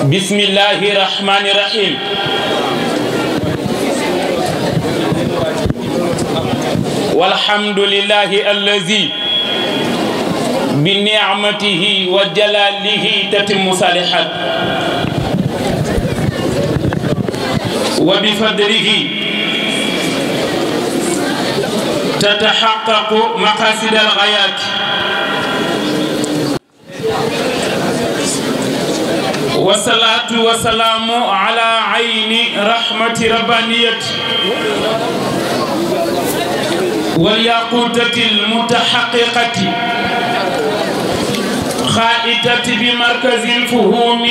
بسم الله الرحمن الرحيم والحمد لله الذي بنعمته وجلاله تتم صالحات وبفضله تتحقق مقاصد الغايات والصلاة والسلام على عين رحمة ربانية والياقوتة المتحققة خائتة بمركز الفهوم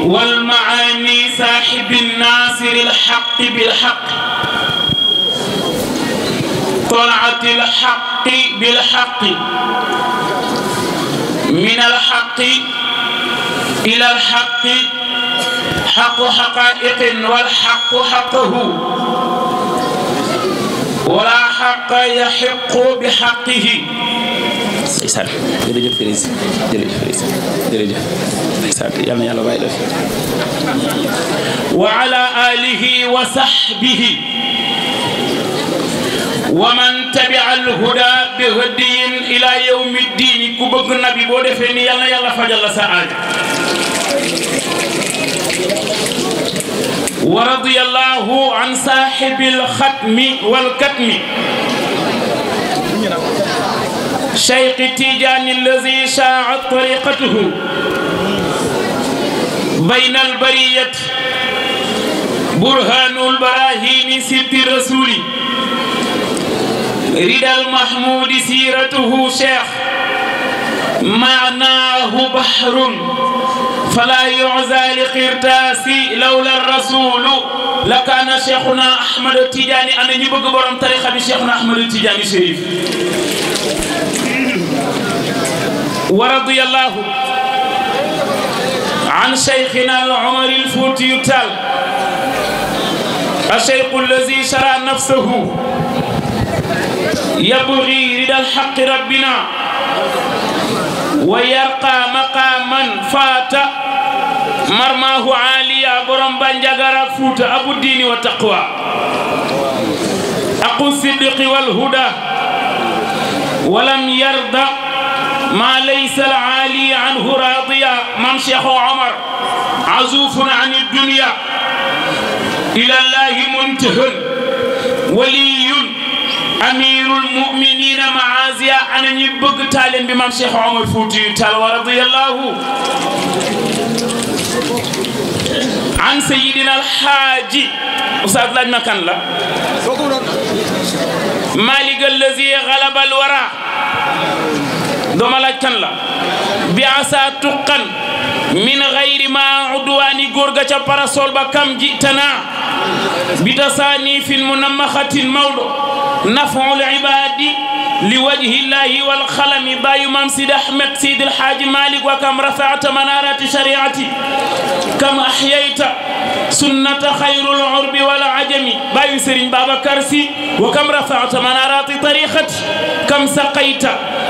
والمعاني صاحب الناصر الحق بالحق طلعت الحق بالحق من الحق إلى الحق حق حقائق والحق حقه ولا حق يحق بحقه وعلى آله وصحبه ومن تبع الهدى بهدي إلى يوم الدين كبق النبي بودفني يلا فجل سعاد ورضي الله عن صاحب الختم والكتم شيخ تيجان الذي شاعت طريقته بين البرية برهان البراهين ست الرسول رضا المحمود سيرته شيخ معناه بحر فلا يعزى لقرتاسي لولا الرسول لكان شيخنا أحمد التجاني أنا نبغى برام تاريخ بشيخنا أحمد التجاني شريف ورضي الله عن شيخنا العمر الفوتي التال الشيخ الذي شرع نفسه يبغي رضا الحق ربنا ويرقى مقاما فات مرماه عاليا برم بانجاغارا فوت أبو الدين والتقوى أقو الصدق والهدى ولم يرضى ما ليس العالي عنه راضيا من شيخ عمر عزوف عن الدنيا إلى الله منتهى ولي أمير المؤمنين معازيا أنا نبغى تعلم بمام شيخ عمر فوتي تعالى ورضي الله عن سيدنا الحاج أستاذ لجنة كان لا مالك الذي غلب الورى دوما لاج كان لا بعسى تقن من غير ما عدواني غورغا تا باراسول با كم جئتنا بتصاني في المنمخة المولى نفع العباد لوجه الله والخلم باي ممسيد أحمد سيد الحاج مالك وكم رفعت منارات شريعتي كم أحييت سنة خير العرب والعجم باي سرين بابا كرسي وكم رفعت منارات طريقتي كم سقيت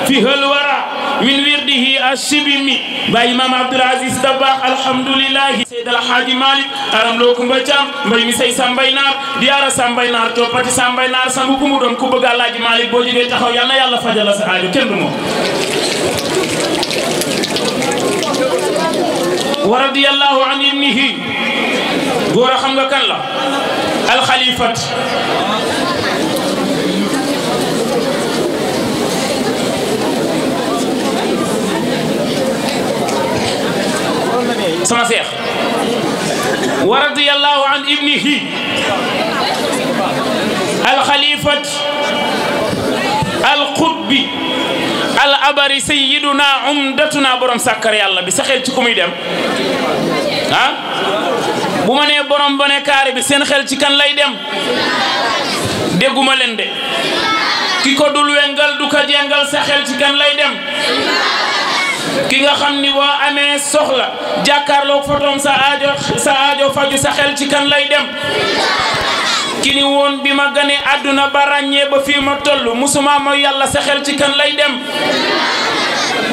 فيه الورى من ورده الشبم باي إمام عبد العزيز دباغ الحمد لله سيد الحاج مالك أرم لكم بجام باي مسي سامباي نار ديارة سامباي نار توباتي سامباي نار سامبكم دون كوبغا لاج مالك بوجي تخاو يالا فجل سعادة كندمو ورضي الله عن ابنه غورا خمغا كان لا الخليفة سما شيخ ورضي الله عن ابنه الخليفة القطب الأبر سيدنا عمدتنا برم سكر يالله بسخيل تكم يدم ها بماني برم بني كاري بسين خيل تكن لا يدم دغوم لين دي كيكو دول وينغال دوكا جينغال سخيل تكن لا يدم ki nga xamni bo amé soxla jakarlo fotom sa aajo faju sa xel ci kan lay dem kini won bima gane aduna ba ragné ba fi ma tollu musuma mo yalla sa xel ci kan lay dem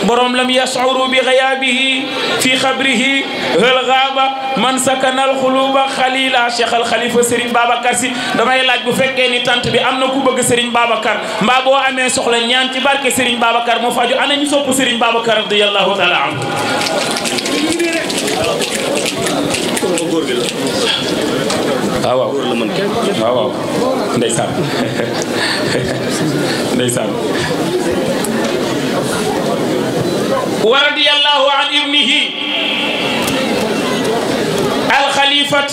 borom lam yash'uru bi ghayabihi fi khabrihi hal ghaba man sakana al khuluba khalila Cheikh al Khalifa Serigne Babacar Sy damay laaj bu fekkee ni tant bi am na ku bëgg Serigne Babacar mbaa boo amee soxla ñaan ci barke Serigne Babacar moo faju ana ñu sopp Serigne Babacar radiyallahu ta'ala anhu waaw waaw ndeysaan ndeysaan wa radiyallahu an ibnihi al khalifat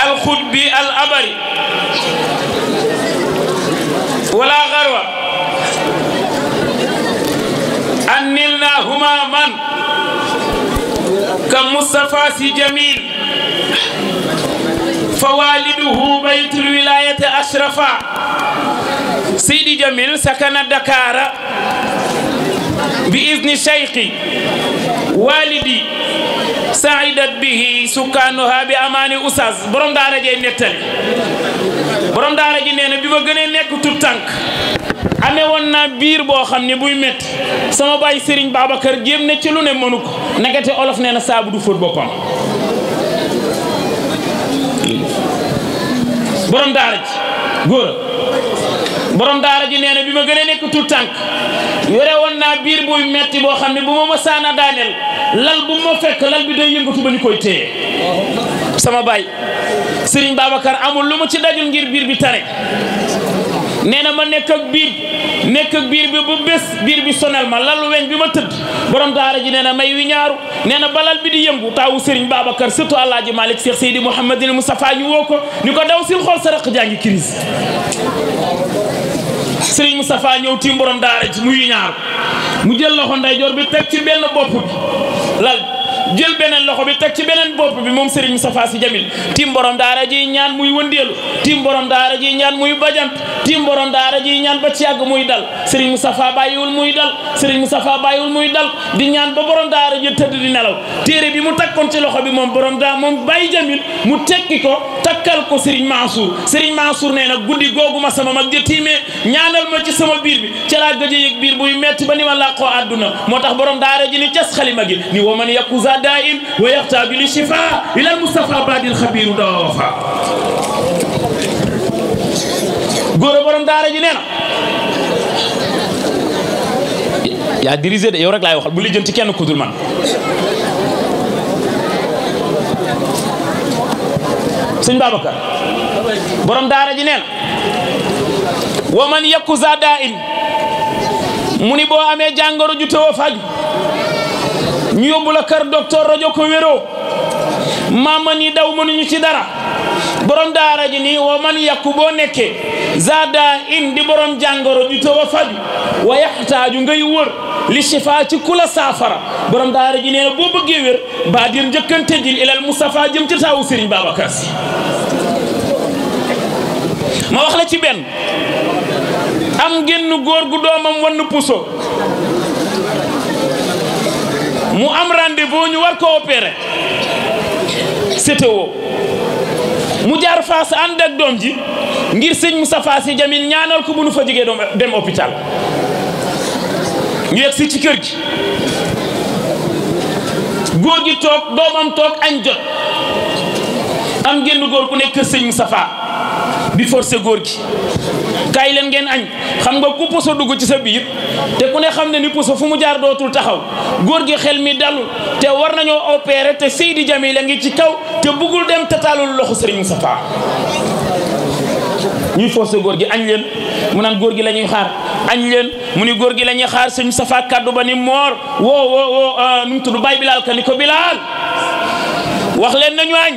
al khutbi al abari wala gharwa an nilna huma man كمصطفى سي جميل فوالده بيت الولاية أشرفا سيدي جميل سكن دكار بإذن شيخي والدي سعيدت به سكانها بأمان أساس برم دارا جي نتالي برم دارا جي نينا بما غني نيك tout tànk amee woon naa biir boo xam ne buy métti sama baay Serigne Babacar jéem ne ci lu ne mënu ko nekkate olof nee na saabu du fóot boppam borom daara ji góor borom daara ji nee na bi ma gën a nekk tout tànk yore woon naa biir buy metti boo xam ne bu ma saana daaneel lal bu ma fekk lal bi day yëngatu ba ñu koy téye sama baay Serigne Babacar amul lu mu ci dajul ngir biir bi tare nee na ma nekk ak biir bi bu bés biir bi sonal ma lalu weñ bi ma tëdd borom daara ji nee na may wi ñaaru nee na balal bi di yëngu taawu Serigne Babacar surtout Alaaji Malick Cheikh Seydi Mouhamadul Moustapha ñu woo ko ni ko daw sil xool sa raq jàngi crise Serigne Moustapha ñëw tiim borom daara ji muy ñaaru mu jël loxo ndeyjoor bi teg ci benn bopp bi lal jël beneen loxo bi teg ci beneen bopp bi moom Serigne Moustapha Sy Jamil tim borom daara ji ñaan muy wëndeelu tim borom daara ji ñaan muy bajant tim borom daara ji ñaan ba ci yàgg muy dal Serigne Moustapha bàyyiwul muy dal Serigne Moustapha bàyyiwul muy dal di ñaan ba borom daara ji tëdd di nelaw téere bi mu takkoon ci loxo bi moom borom daa moom Baye Jamil mu tekki ko takkal ko Serigne Mansour nee na guddi googu ma sama mag ja tiimee ñaanal ma ci sama biir bi ca laa gëj a yëg biir buy metti ba ni ma làqoo àdduna moo tax borom daara ji ni cas xalima gi ni wa man yakuza دائم ويحتاج للشفاء إلى المصطفى بعد الخبير دواء وفاء góor borom daara ji nee na yaa dirigé de yow rek laay waxal bu lijjanti kenn ku dul man sëñ Babacar borom daara ji nee na wa man yakuza da'in mu ni boo amee jàngoro ju tëw a faju ñu yóbbu la kër docteur rajo ko wéroo maama ni daw mënuñu ci dara borom daara ji nii wa man yàkku boo nekkee zada in di borom jàngoro ju taw a faju wa yaxtaaju ngay wër li shifa ci kula saafara borom daara ji nee na boo bëggee wér baa dir njëkkante jil ilal Moustapha jëm ci taawu Serigne Babacar Sy ma wax la ci benn am genn góor gu doomam wann puso mu am rendez-vous ñu war ko opérer CTO mu jaar Fass ànd ak doom ji ngir sëñ Moustapha Sy Jamil ñaanal ko bu nu fa jigee dem hôpital ñu yegg si ci kër gi góor gi toog doomam toog añ jot am genn góor ku nekk sëñ Moustapha bi forcé góor gi kaay leen ngeen añ xam nga ku puso dugg ci sa biir te ku ne xam ne ni puso fu mu jaar dootul taxaw góor gi xel mi dalul te war nañoo opérer te Seydi Jamil a ngi ci kaw te bëggul dem te taalul loxo Serigne Moustapha ñuy forcé góor gi añ leen mu naan góor gi la ñuy xaar añ leen mu ni góor gi la ñuy xaar Serigne Moustapha kaddu ba ni moor woo nu mu tudd Baye Bilal ka ni ko Bilal wax leen nañu añ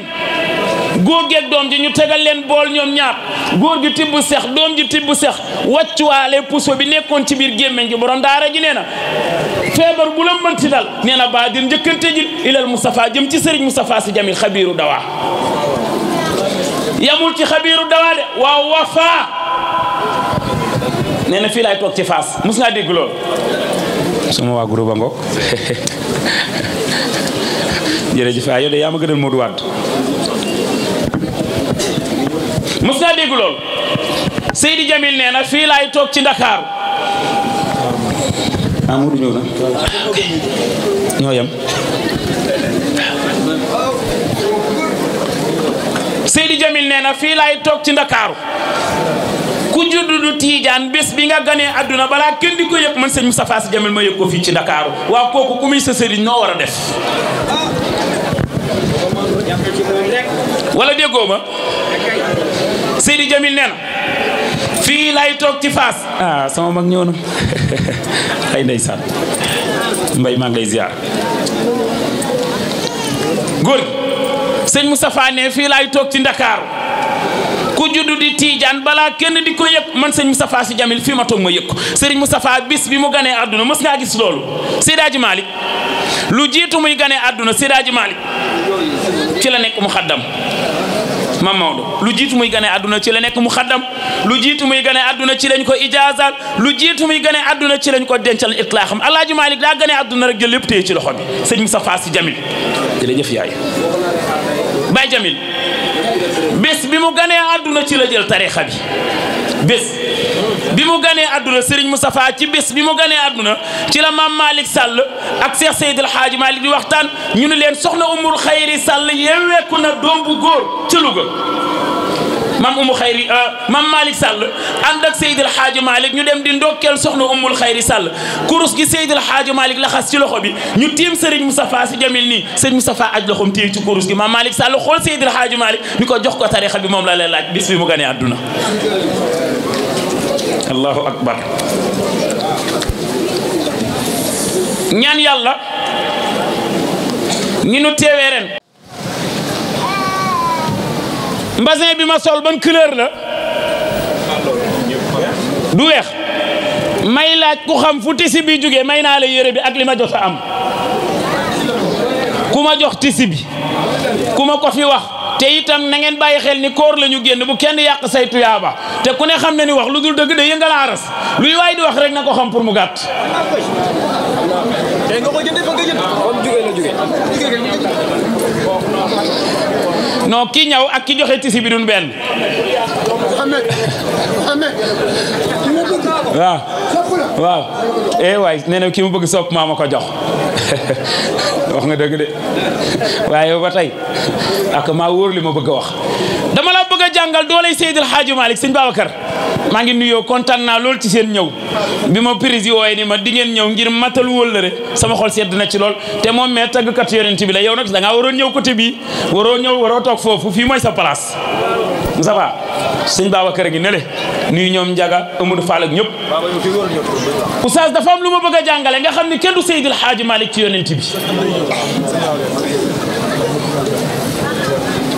góor geeg doom ji ñu tegal leen bool ñoom ñaar góor gi tibb sex doom ji tibb sex wàccuwaale puso bi nekkoon ci biir gémmeñ gi borom daara ji nee na feebar bu la mënti dal nee na baa dir njëkkante ji ilal Moustapha jëm ci Serigne Moustapha Sy Jamil xabiiru dawaa yamul ci xabiiru dawaa de waaw wafaa nee na fii laay toog ci Fass mus ngaa dégg loolu sama waa groupe a ngoog jërëjëf yow de yaa ma gënal Modou Wade mos naa dégg loolu Seydi Jamil nee na fii laay toog ci Ndakaaru Amadou ñëw na ñoo yem Seydi Jamil nee na fii laay toog ci Ndakaaru ku juddu du Tiijaan bés bi nga ganee àdduna balaa kenn di ko yëg man sëñ Moustapha Sy Jamil ma yëg ko fii ci Ndakaaru waaw kooku ku muy sa sëriñ noo war a def wala déggoo ma Seydi Jamil nee na fii laay toog ci Faas sama mag ñëw na ay ndeysaan mbay maa ngi lay ziar góor sëñ Moustapha ne fii laay toog ci Ndakaaru ku juddu di Tiijaan balaa kenn di ko yëg man sëñ Moustapha Sy Jamil fii ma toog ma yëg ko sëriñ Moustapha bis bi mu ganee àdduna mës ngaa gis loolu Seydi Hadji Malick lu jiitu muy ganee àdduna Seydi Hadji Malick ci la nekk mu xaddam Mam Maodo lu jiitu muy ganee àdduna ci la nekk mu xaddam lu jiitu muy ganee àdduna ci lañ ko ijaazal lu jiitu muy ganee àdduna ci lañ ko dencal itlaaxam Alaaji Malick daa ganee àdduna rek jël lépp téye ci loxo bi sëñ Moustapha Sy Jamil jërëjëf yaay Baye Jamil bés bi mu ganee àdduna ci la jël tarixa bi bés bi mu ganee àdduna Serigne Moustapha ci bés bi mu ganee àdduna ci la Mame Malick Sall ak Cheikh Seydi El Hadji Malick di waxtaan ñu ne leen soxna Umul Xayri Sall yeeweeku na doom bu góor ci Louga Mame Malick Sall ànd ak Seydi El Hadji Malick ñu dem di ndokkeel soxna Umul Xayri Sall kurus gi Seydi El Hadji Malick laxas ci loxo bi ñu tiim Serigne Moustapha Sy Jamil nii Serigne Moustapha aj loxoom téye ci kurus gi Mame Malick Sall xool Seydi El Hadji Malick ni ko jox ko tarixa bi moom la lay laaj bis bi mu ganee àdduna allahu akbar ñaan yàlla ñi nu teewee ren mbasin bi ma sol ban couleur la du weex may laaj ku xam fu tisi bi jógee may naa la yére bi ak li ma jot a am ku ma jox tisi bi ku ma ko fi wax te itam na ngeen bàyyi xel ni koor la ñu génn bu kenn yàq say tuyaaba te ku ne xam ne ni wax lu dul dëgg de yëngal aras luy waay di wax rek na ko xam pour mu gàtt non ki ñaw ak ki joxe tisi bi duñ benn waaw waaw waay nee na ki mu bëgg sopp maa ma ko jox wax nga dëgg de waaye ba tey ak maa wóor li ma bëgg a wax dama la bëgg a jàngal dooley Seydi El Hadji Malick sëñ Babacar maa ngi nuyoo kontaan naa lool ci seen ñëw bi ma prési wooye ni ma di ngeen ñëw ngir matal wóllëre sama xol sedd na ci lool te moom mais tàggkat yonent bi la yow nag da ngaa waroon ñëw côté bii waroo ñëw waroo toog foofu fii mooy sa place Moussa Ba sëñ Babacar gi ne le nuyu ñoom Ndiaga Amadou Fall ak ñëpp oustaz dafa am lu ma bëgg a jàngale nga xam ni kenn du Seydi El Hadji Malick ci yonent bi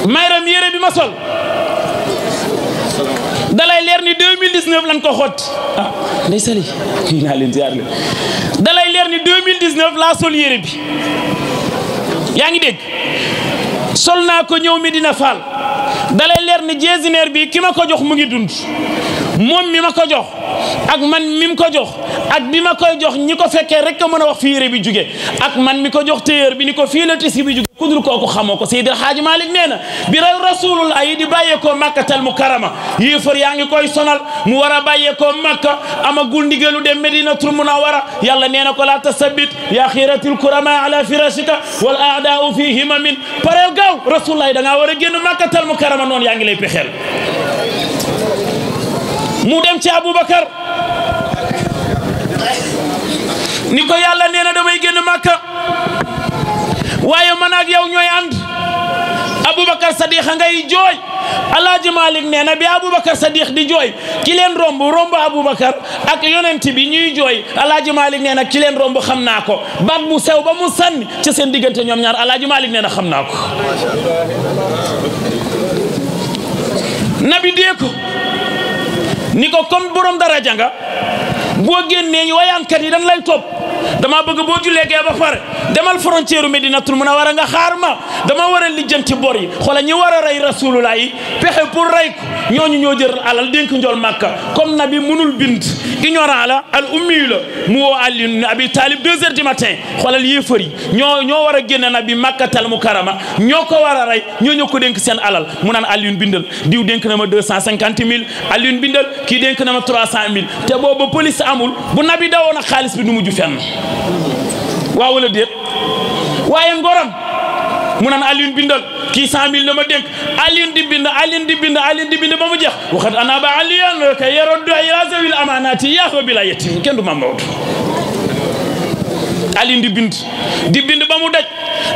mayram yére bi ma sol dalay leer ni 2019 lañ ko xotti ndey sali kii naa leen ziar leen dalay leer ni 2019 laa sol yére bi yaa ngi dégg sol naa ko ñëw Medina Fall dalay leer ni jeesineer bi ki ma ko jox mu ngi dund moom mi ma ko jox ak man mi mu ko jox ak bi ma koy jox ñi ko fekkee rek a mën a wax fi yére bi jóge ak man mi ko jox téyeer bi ni ko fii la tisi bi jóge ku dul kooku xamoo ko Seydi El Hadji Malick nee na bi raw rasulullah yi di bàyyeekoo Makkatal Mukarrama yéefar yaa ngi koy sonal mu war a bàyyeekoo Makka amagul ndigalu dem Medinatul Munawwara yàlla nee na ko la tasabit yaa xiratil kurama ala firashika wal aadaau fi himamin pareel gaaw rasulullah yi da ngaa war a génn Makkatal Mukarrama noonu yaa ngi lay pexeel mu dem ci Aboubacar ni ko yàlla nee na damay génn Makka waaye man ak yow ñooy ànd Aboubacar Sadiq ngay jooy Alaaji Malick nee na bi Aboubacar Sadiq di jooy ki leen romb Aboubacar ak yonent bi ñuy jooy Alaaji Malick nee na ki leen romb xam naa ko baat bu sew ba mu sànni ci seen diggante ñoom ñaar Alaaji Malick nee na xam naa ko nabi dee ko ni ko comme borom daraja nga boo génnee ñu wayaankat yi dañ lay topp dama bëgg boo jullee gee ba pare demal frontière Medinatul Munawwara nga xaar ma dama war a lijjanti bor yi xoolal ñi war a rey rasulullah yi pexe pour rey ko ñooñu ñoo jël alal dénk njool Makka comme nabi mënul bind ignorant la al ummi la mu woo Ali ibn Abi Talib 2 heures du matin xoolal yéefar yi ñoo war a génne nabi Makkatal Mukarrama ñoo ko war a rey ñoo ko dénk seen alal mu naan Alioune bindal diw dénk na ma 250 000 Alioune bindal kii dénk na ma 300 000 te boobu police amul bu nabi dawoon ak xaalis bi du mujj fenn waaw wala déet waaye ngoram mu naan Alioune bindal kii 100 000 la ma dénk Alioune di bind ba mu jeex waxat ana ba Alioune kay yaroddu ila zawil amanati yaa fa bila yetim kenn du ma mawtu Alioune di bind ba mu daj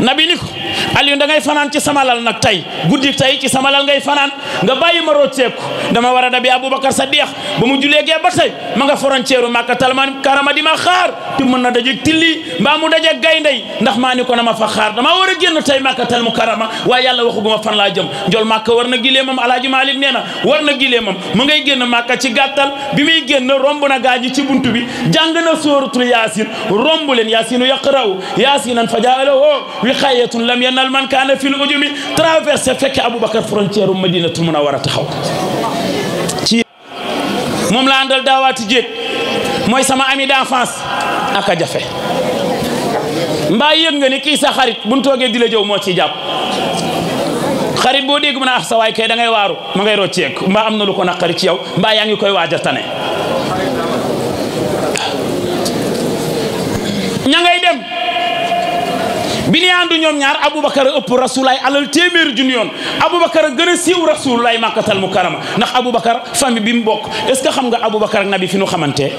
nabi ni ko Alioune da ngay fanaan ci sama lal nag tey guddi tey ci sama lal ngay fanaan nga bàyyi ma rocceeku dama war a dabi Aboubacar Sadiq ba mu julee gee ba tey ma nga frontière Makkatal Mukarrama di ma xaar te mën na dajeeg tilli mbaa mu dajeeg gayndey ndax maa ni ko na ma fa xaar dama war a génn tey Makkatal Mukarrama waaye yàlla waxuguma fan laa jëm njol Makka war na gileemam Alaaji Malik nee na war na gileemam mu ngay génn Makka ci gàttal bi muy génn romb na gaañi ci buntu bi jàng na sóoratul Yaasin romb leen Yaasinu yaqra'u Yaasinan fa jaa lahu wiqaayatun lam yanal man kaana fil ujumi traversé fekk Aboubacar frontière Madinatul Munawwara taxaw ci moom la àndal daawaati jéeg mooy sama ami d'enfance ak a jafe mbaa yëg nga ni kii sa xarit bu ñu toogee di la jëw moo ciy jàpp xarit boo dégg mu ne ah sa waay kay da ngay waaru ma ngay rocceeku mbaa am na lu ko naqari ci yow mbaa yaa ngi koy waaj a tane ña ngay dem bi ni àndu ñoom ñaar Aboubacar ëpp rasulaay alal téeméeri junni yoon Aboubacar gën a siiw rasulaay Makkatal Mukarrama ndax Aboubacar famille bi mu bokk est-ce que xam nga Aboubacar ak nabi fi nu xamante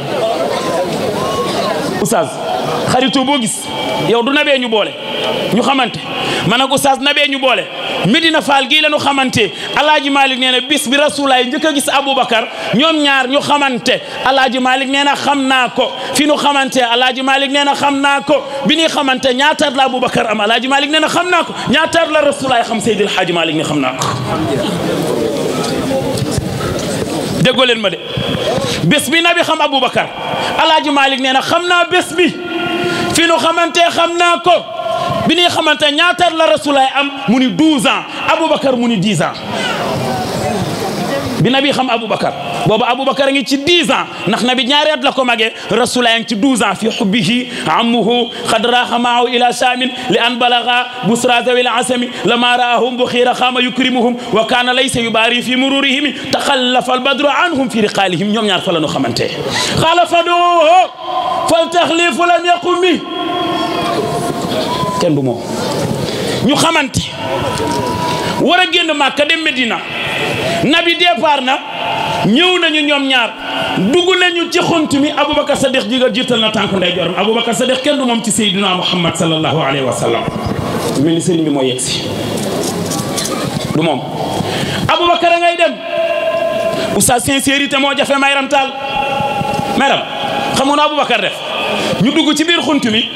oustaz xaritoo boo gis yow du nabee ñu boole ñu xamante man ak oustaz nabee ñu boole Medina Fall gii la ñu xamante Alaaji Malik nee na bis bi rasulaay njëkk a gis Aboubacar ñoom ñaar ñu xamante Alaaji Malik nee na xam naa ko fi nu xamante Alaaji Malik nee na xam naa ko bi ñuy xamante ñaataat la Aboubacar am Alaaji Malik nee na xam naa ko ñaataat la rasulaay xam Seydil Hadji Malik ne xam naa ko déggoo leen ma de bés bi nabi xam Aboubacar Alaaji Malik nee na xam naa bés bi fi nu xamante xam naa ko bi ñuy xamante ñaataat la rasulaay am mu ni 12 ans Aboubacar mu ni 10 ans bi nabi xam Aboubacar boobu Aboubacar a ngi ci 10 ans ndax nabi ñaari at la ko magee rasulaay a ngi ci 12 ans fi hubbihi ammuhu qad raaxa maahu ila shaamin li an balaga busra zawil asami lama raahum bu xiira xaama yukrimuhum wa kaana laysa yubaari fi mururihim taxallafa albadru anhum fi riqaalihim ñoom ñaar fa la ñu xamante xaala faduuhu fal taxlifu lam yaqumi kenn du moom ñu xamante war a génn Màkka dem Medina nabi départ na ñëw nañu ñoom ñaar dugg nañu ci xunt mi Aboubacar Sadiq jiital na tànku ndeyjooram Aboubacar Sadiq kenn du moom ci Seydina Muhammad sallallahu alayhi wa sallam mel ni sëriñ bi moo yegg si du moom Aboubacar a ngay dem oustaz sincérité moo jafe mayram taal mayram xamoon Aboubacar def ñu dugg ci biir xunt mi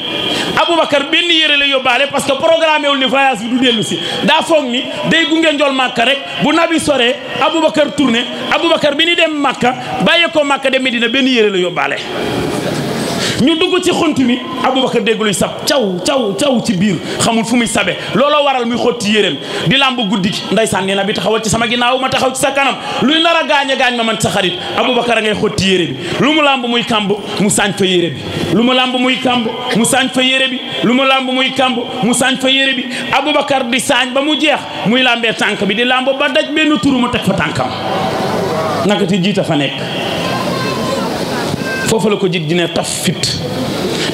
Aboubacar benn yére la yóbbaale parce que programmé wul ni voyage bi du dellu si daa foog ni day gunge njool Makka rek bu nabi soree Aboubacar tourné Aboubacar bi ni dem Makka bàyyee ko Makka dem Medina benn yére la yóbbaale ñu dugg ci xunt mi Aboubacar dégg luy sab caw ci biir xamul fu muy sabe looloo waral muy xotti yéreem di lamb guddi gi ndeysaan nee na bi taxawal ci sama ginnaaw ma taxaw ci sa kanam luy nar a gaañ ma man sa xarit Aboubacar a ngay xotti yére bi lu mu lamb muy kamb mu saañ fa yére bi lu mu lamb muy kamb mu saañ fa yére bi lu mu lamb muy kamb mu saañ fa yére bi Aboubacar di saañ ba mu jeex muy lambee tànk bi di lamb ba daj benn turu mu teg fa tànkam naka ti jiita fa nekk foofu la ko jig dine taf fit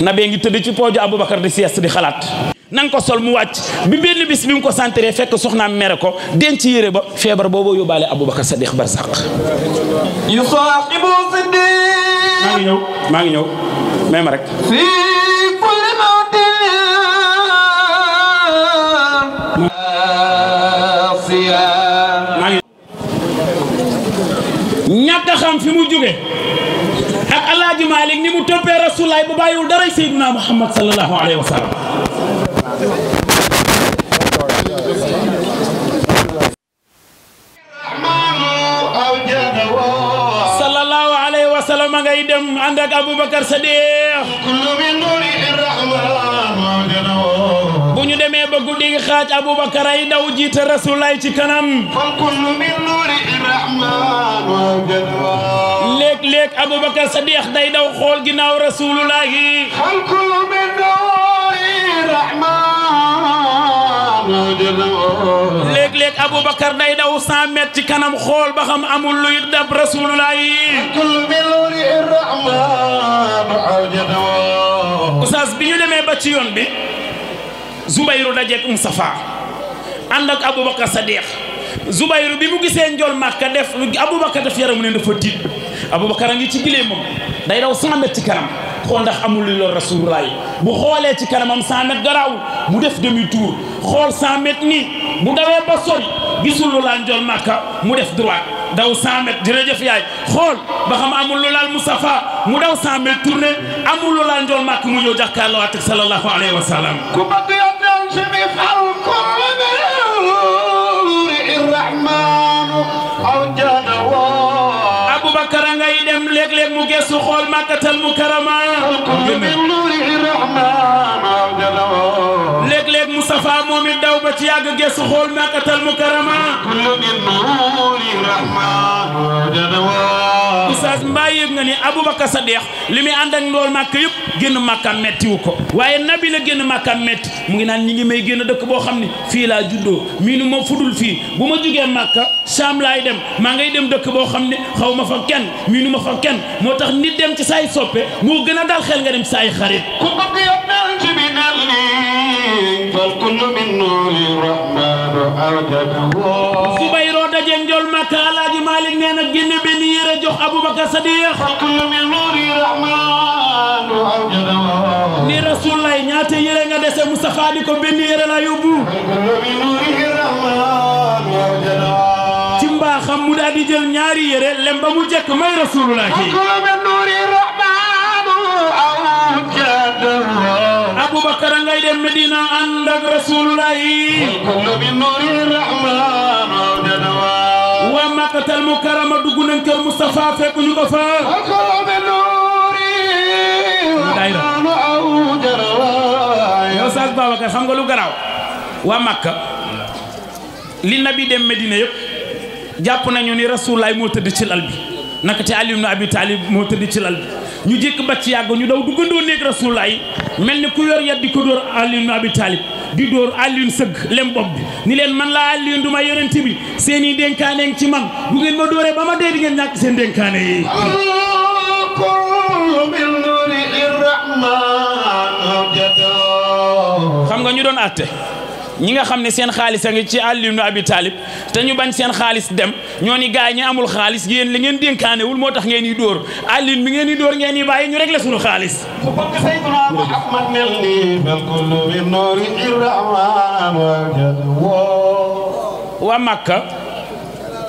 nabee ngi tëdd ci pooju Aboubacar di sieste di xalaat nanga ko sol mu wàcc bi benn bis bi mu ko centré fekk soxnaam mere ko denc yére ba feebar boobu yóbbaale Aboubacar Sadiq barsaq maa ngi ñëw may ma rek ñàkk a xam fi mu jóge ak Alaaji Malik ni mu toppee rasulaay ba bàyyiwul dara Seydina Muhammad sallallahu alayhi wa sallam sallallahu alayhi wa sallam ngay dem ànd ak Aboubacar Sadiq demee ba guddi gi xaaj Aboubacar ay daw jiite Rasulullah ci kanam léeg-léeg Aboubacar Sadiq day daw xool ginnaaw Rasulullah yi léeg-léeg Aboubacar day daw 100 mètres ci kanam xool ba xam amul luy dab Rasulullah yi Oustaz bi ñu demee ba ci yoon bi Zubayru dajeek Mustafa ànd ak Aboubacar Sadiq Zubayru bi mu gisee njool Makka def Aboubacar def yaramu ne dafa tiit Aboubacar a ngi ci gilee moom day daw 100 mètres ci kanam xool ndax amul lu lor Rasulullah yi bu xoolee ci kanamam 100 mètres garaaw mu def demi tour xool 100 mètres nii bu dawee ba sori gisul lu laal njool Makka mu def droite daw 100 mètres jërëjëf yaay xool ba xam amul lu laal Mustafa mu daw 100 mètres tourné amul lu laal njool Makka mu ñëw jàkkaarloo ak sallallahu alayhi wa sallam Aboubacar ngay dem léeg-léeg mu gëstu xool Makkatal Mukarrama léeg-léeg Mustafa moom it daw ba ci yàgg gëstu xool Makkatal Mukarrama Oustaz mbaa yëg nga ni Aboubacar Sadiq li muy ànd ak ndool Makka yëpp génn Makka mettiwu ko waaye nabi la génn Makka metti mu ngi naan ñi ngi may génn dëkk boo xam ne fii laa juddoo miinu ma fudul fii bu ma jugee Makka Sham laay dem maa ngay dem dëkk boo xam ne xaw ma fa kenn miinu ma fa kenn moo tax nit dem ci say soppe moo gën a dal xel nga dem ci say xarit Zubayru daje njool Makka Alaaji Malik nee na génne benn yére jox Aboubacar Sadiq ni Rasulullah ñaata yére nga dese Mustafa di ko benn yére la yóbbu ci mbaaxam mu daal di jël ñaari yére lem ba mu jekk may Rasulullah ki Aboubacar ngay dem Medina ànd ak Rasulullah waa Makkatal Mukarrama dugg nañ kër Mustafa fekk ñu ko fa yow Oustaz Babacar xam nga lu garaaw waa Makka li nabi dem Medina yëpp jàpp nañu ni Rasulullah moo tëdd ci lal bi naka te Ali ibn Abi Talib moo tëdd ci lal bi ñu jékk ba ci yàgg ñu daw duggandoo néeg Rasulullah mel ni ku yor yat di ko dóor Ali ibn Abi Talib di dóor Alioune sëgg lem bopp bi ni leen man laa Alioune du ma yonent bi seen i dénkaane ci man bu ngeen ma dóoree ba ma dee di ngeen ñàkk seen dénkaane yi xam nga ñu doon àtte ñi nga xam ne seen xaalis a ngi ci Ali ibn Abi Talib te ñu bañ seen xaalis dem ñoo ni gaay ñi amul xaalis yéen li ngeen dénkaanewul moo tax ngeen yi dóor Ali mi ngeen yi dóor ngeen yi bàyyi ñu réglé suñu xaalis waa Makka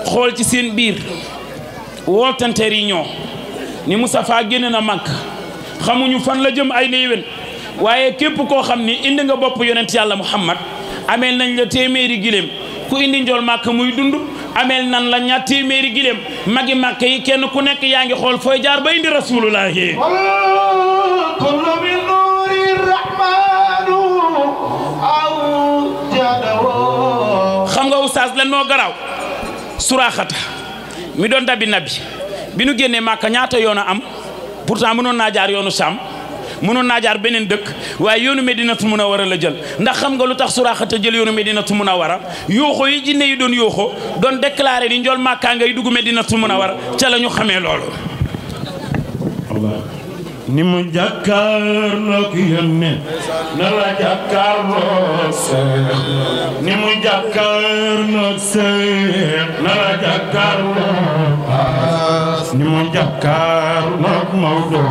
xool ci seen biir wootante réunion ni Moustapha génn na Makka xamuñu fan la jëm ay néewen waaye képp koo xam ni indi nga bopp yonent yàlla Muhammad ameel nañ la téeméeri giléem ku indi njool Makka muy dund ameel nan la ñaar téeméeri giléem magi Makka yi kenn ku nekk yaa ngi xool fooy jaar ba indi Rasulullah xam nga oustaz lan moo garaaw Suraaxata mi doon dabi nabi bi nu génnee Makka ñaata yoon a am pourtant mënoon naa jaar yoonu Sham mënoon naa jaar beneen dëkk waaye yoonu Medinatu Munawwara la jël ndax xam nga lu tax Suraaxata jël yoonu Medinatu Munawwara yooxo yi jinne yi doon yooxo doon déclaré ni njool Makka ngay dugg Medinatu Munawwara ca la ñu xamee loolu ni mu jàkkaarloog yónnee na la jàkkaarloog Seex ni mu jàkkaarloog Seex na la jàkkaarloog ni mu jàkkaarloog Maodo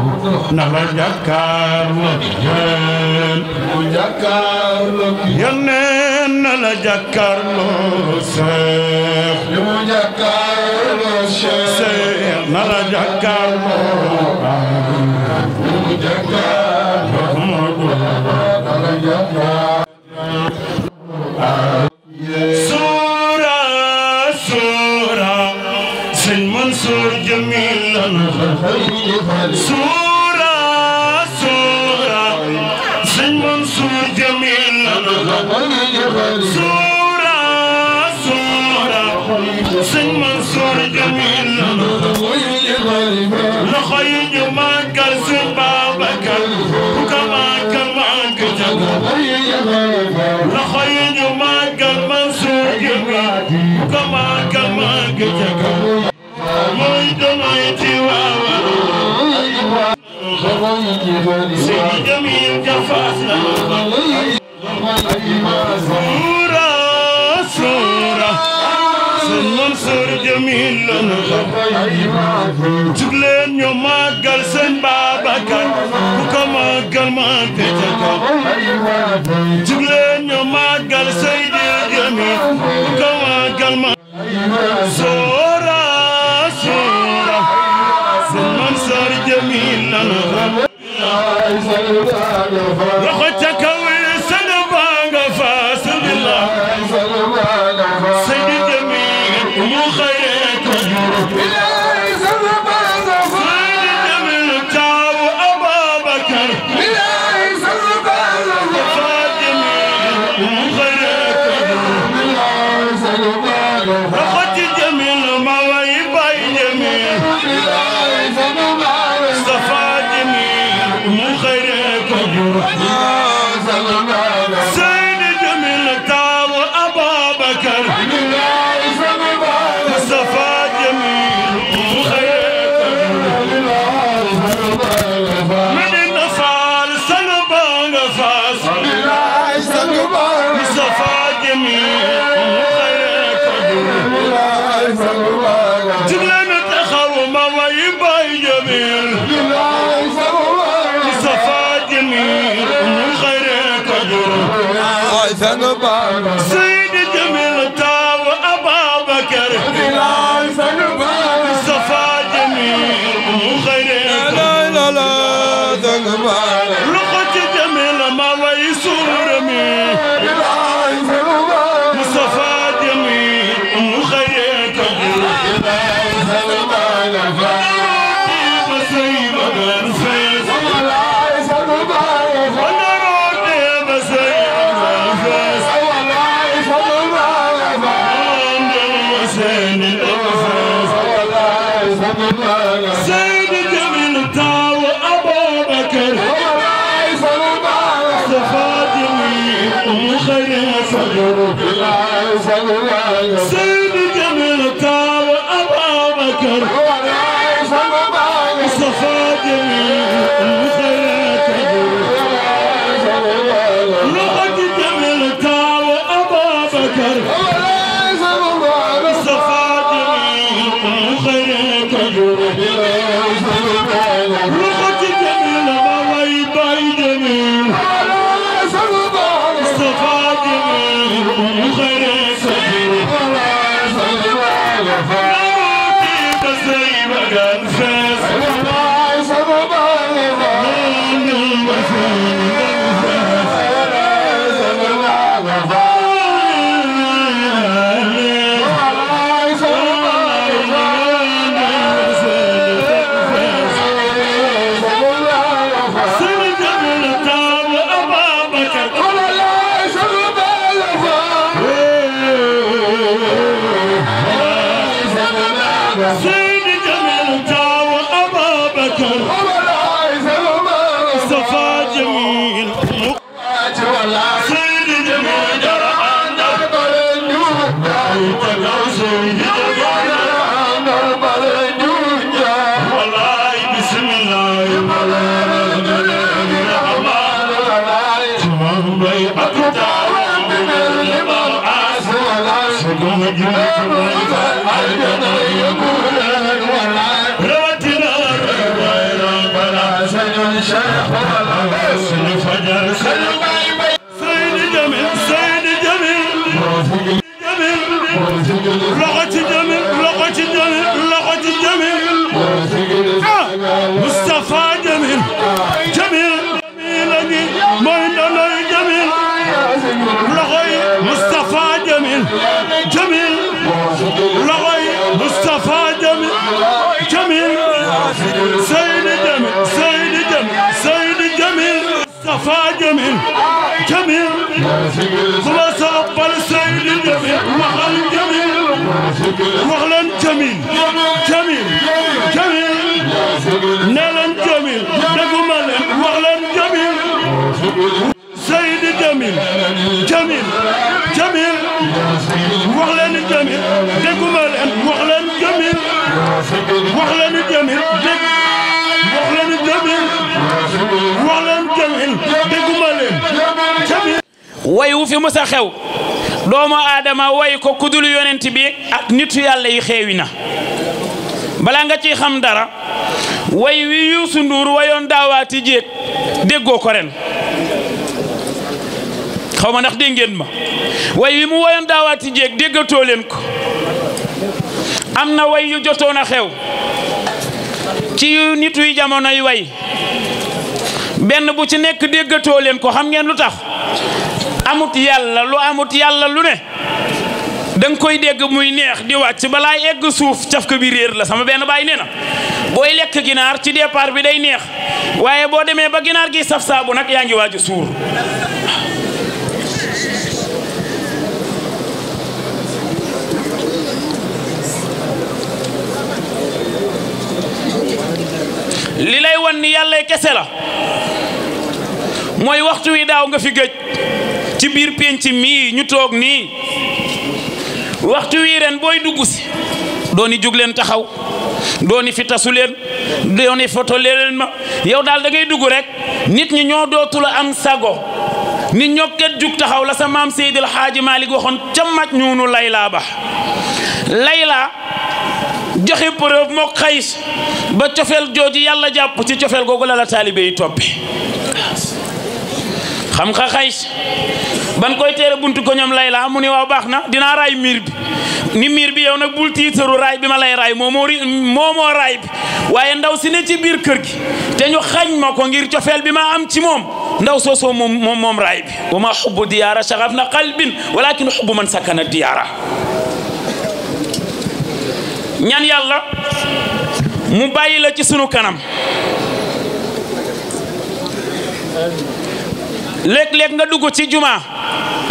na la jàkkaarloog yéen mu jàkkaarloog yónnee na la jàkkaarloog Seex ni mu jàkkaarloog Seex na la jàkkaarloog Sura Sëñ Mansour Jamil Sura Sëñ Mansour Jamil Sura Sura Sëñ Mansour Jamil loxo yi ñu màggal Sëñ Babacar ku ko màggal màggal jaga loxo yi ñu màggal Mansour Jamil ku ko màggal màggal jaga mooy damay ci waawal Sëñ Jamil jafaas na Sura Sura Sëñ Mansour Jamil jug leen ñu màggal Sëñ Babacar ku ko màggal màggal jaga jug leen ñu màggal Seydi Jamil ku ko màggal màggal Sura Sura Sëñ Mansour Jamil loxo ca kaw Sëñ Banga Fass billah Seydi Jamil mu xëye ko Seydi Jamil Taw Ababakar Mustafa Jamil mu xayre loxo ci Jamil ma way suurami Mustafa Jamil mu xayre ko Seydi Jamil Taw Ababakar Mustafa Jamil mu xayre Seydi Jamil Taw Ababakar Mustafa Jamil mu xayre loxo ci Jamil Taw Ababakar Mustafa Jamil mu xayre loxo ci Jamil ma way bay Jamil Mustafa Jamil mu xayre Seydi Jamil Taw Ababakar Mustafa Jamil Seydi Jamil jara anda wallahi bismillah Mustafa Jamil Jamil mooy ndonoy Jamil loxoy Mustafa Jamil Jamil loxoy Mustafa Jamil Jamil Seydi Jamil Seydi Jamil Seydi Jamil Mustafa Jamil Jamil ku ma soppal Seydi Jamil waxal Jamil wax leen Jamil Jamil Jamil ne leen Jamil dégguma leen wax leen Jamil Seydi Jamil Jamil Jamil wax leen Jamil dégguma leen wax leen Jamil wax leen Jamil dégg wax leen Jamil wax leen Jamil dégguma leen Jamil way wu fi mës a xew doomu aadama way ko kudul yonent bi ak nitu yàlla yi xeewi na balaa nga ciy xam dara way wi Youssou Ndour wayoon daawaati jéeg déggoo ko ren xaw ma ndax dégg ngeen ma way wi mu wayoon daawaati jéeg déggatoo leen ko am na way yu jotoon a xew ci nitu yi jamonoy way benn bu ci nekk déggatoo leen ko xam ngeen lu tax amut yàlla lu ne danga koy dégg muy neex di wàcc balaa egg suuf caf ko bi réer la sama benn baay nee na booy lekk ginaar ci départ bi day neex waaye boo demee ba ginaar gi saf saabu nag yaa ngi waaju suur li lay wan ni yàlla kese la mooy waxtu wi daaw nga fi gëj ci biir penc mii ñu toog nii waxtu wi ren booy dugg si dooni jug leen taxaw dooni fi tasu leen dooni foto leen ma yow daal da ngay dugg rek nit ñi ñoo dootul am sago nit ñokket jug taxaw la sa maam Seydil Haaji Malick waxoon ca maj ñuunu Layla ba Layla joxe preuve moo Xays ba cofeel jooju yàlla jàpp ci cofeel googu la taalibe yi toppi xam nga Xays ban koy teere buntu ko ñoom Layla mu ni waaw baax na dinaa raay miir bi ni miir bi yow nag bul tiitaru raay bi ma lay raay moomoo raay bi waaye ndaw si ne ci biir kër gi te ñu xañ ma ko ngir cofeel bi ma am ci moom ndaw soosoo moom raay bi wa ma xubbu diyaara saxaf na qalbin walakin xubbu man sakkana diyaara ñaan yàlla mu bàyyi la ci sunu kanam léeg-léeg nga dugg ci juma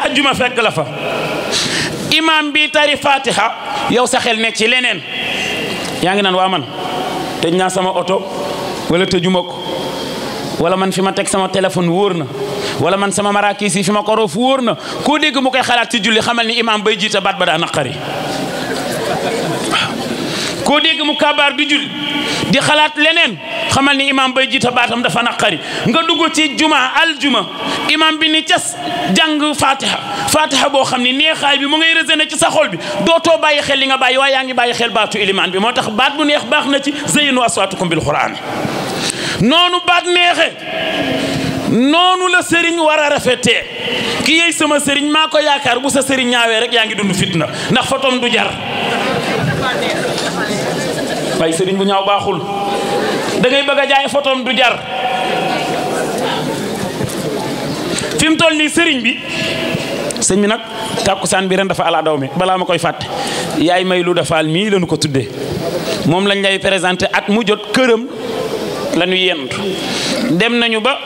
ajjuma fekk la fa imam bi tari fatiha yow sa xel nekk ci leneen yaa ngi naan waa man tëj naa sama oto wala tëjuma ko wala man fi ma teg sama téléphone wóor na wala man sama maraakis yi fi ma ko roof wóor na koo dégg mu koy xalaat ci julli xamal ni imam bay jiita baat ba daa naqari koo dégg mu kabaar di julli di xalaat leneen xamal ni imam bay jiita baatam dafa naqari nga dugg ci aljuma imam bi ni cas jàng fatiha boo xam ni neexaay bi mu ngay résonné ci sa xol bi dootoo bàyyi xel li nga bàyyi waaye yaa ngi bàyyi xel baatu ilimaan bi moo tax baat bu neex baax na ci zayyinu aswaatukum bil qur'an noonu baat neexe noonu la sëriñ war a rafetee ki yey sama sëriñ maa ko yaakaar bu sa sëriñ ñaawee rek yaa ngi dund fitna ndax fotom du jar waaye sëriñ bu ñaaw baaxul da ngay bëgg a jaay fotom du jar fi mu toll nii sëriñ bi nag tàkkusaan bi ren dafa ala daw mi balaa ma koy fàtte yaay may lu dafaal mii lañu ko tuddee moom lañ lay présenté at mu jot këram la ñu yendu dem nañu ba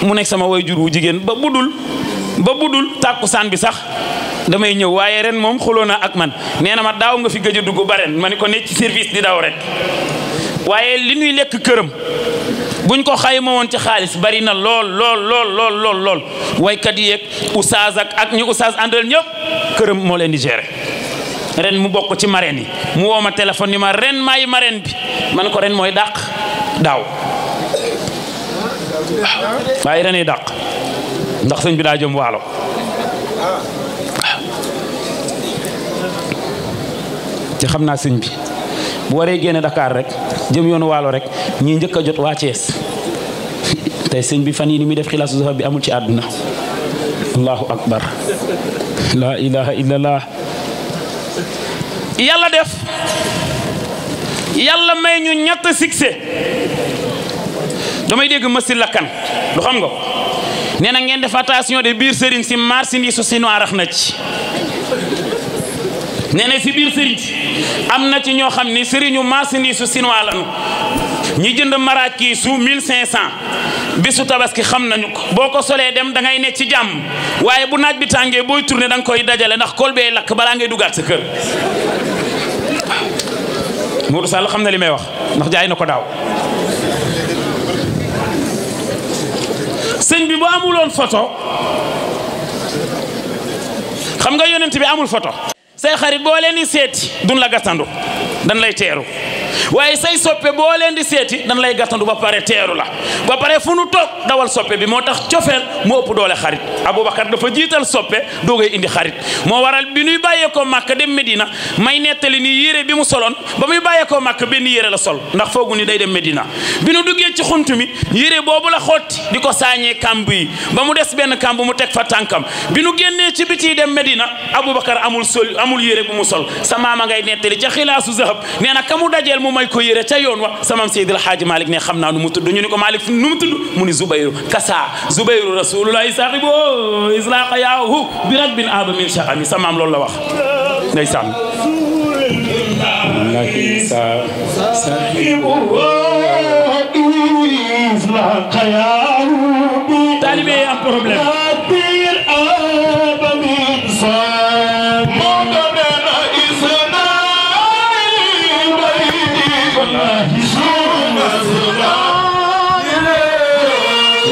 mu nekk sama way jur wu jigéen ba budul tàkkusaan bi sax damay ñëw waaye ren moom xuloo na ak man nee na ma daaw nga fi gëj a dugg ba ren ma ne ko ne ci service di daw rek waaye li ñuy lekk këram buñ ko xayma woon ci xaalis bari na lool waykat yeeg oustaz ak ñu oustaz àndal ñëpp këram moo leen di gérer ren mu bokk ci marraine yi mu woo ma téléphone ni ma ren maay marraine bi man ko ren mooy dàq daaw waaye ren yi dàq ndax sëñ bi daa jëm waalo te xam naa sëñ bi bu waree génne Dakar rek jëm yoonu waalo rek ñii njëkk a jot waa Thiès tey sëñ bi fan yii ni muy def xilaasu zahab bi amul ci àdduna allahu akbar la ilaha illallah yàlla def yàlla may ñu ñett succès damay dégg masil la kan du xam nga nee na ngeen def attention de biir sëriñ si marchandise su chinois rax na ci nee na si biir sëriñ si am na ci ñoo xam ni sëriñu marchandise su chinois lañu ñi jënd maraakiisu 1500 bisu tabaski xam nañu ko boo ko solee dem da ngay nekk ci jàmm waaye bu naaj bi tàngee booy tourné da nga koy dajale ndax kol bee lakk balaa ngay dugaat sa kër Modou Sall xam na li may wax ndax jaay na ko daaw sëñ bi bu amuloon photo xam nga yonent bi amul photo say xarit boo leen di seeti duñ la gàttandu dañ lay teeru waaye say soppe boo leen di seeti dañ lay gàttandu ba pare teeru la ba pare fu nu toog dawal soppe bi moo tax cofeel moo ëpp doole xarit Aboubacar dafa jiital soppe doogay indi xarit moo waral bi ñuy bàyyeekoo Màkka dem Medina may nettali ni yére bi mu soloon ba muy bàyyeekoo Màkka benn yére la sol ndax foogu ni day dem Medina bi nu duggee ci xuntu mi yére boobu la xotti di ko saañee kamb yi ba mu des benn kamb mu teg fa tànkam bi nu génnee ci biti dem Medina Aboubacar amul yére bu mu sol sa maama ngay nettali ca xilaasu zahab nee na ka mu dajeel mu may ko yére ca yoon wa samam Seydil Haaji Malick ne xam naa nu mu tudd ñu ni ko Malick nu mu tudd mu ni Zubayru kasa Zubayru rasulullahi sahibo islaqa yaahu bi ragbin aba min shaqami sa maam loolu la wax ndeysaan taalibe am problème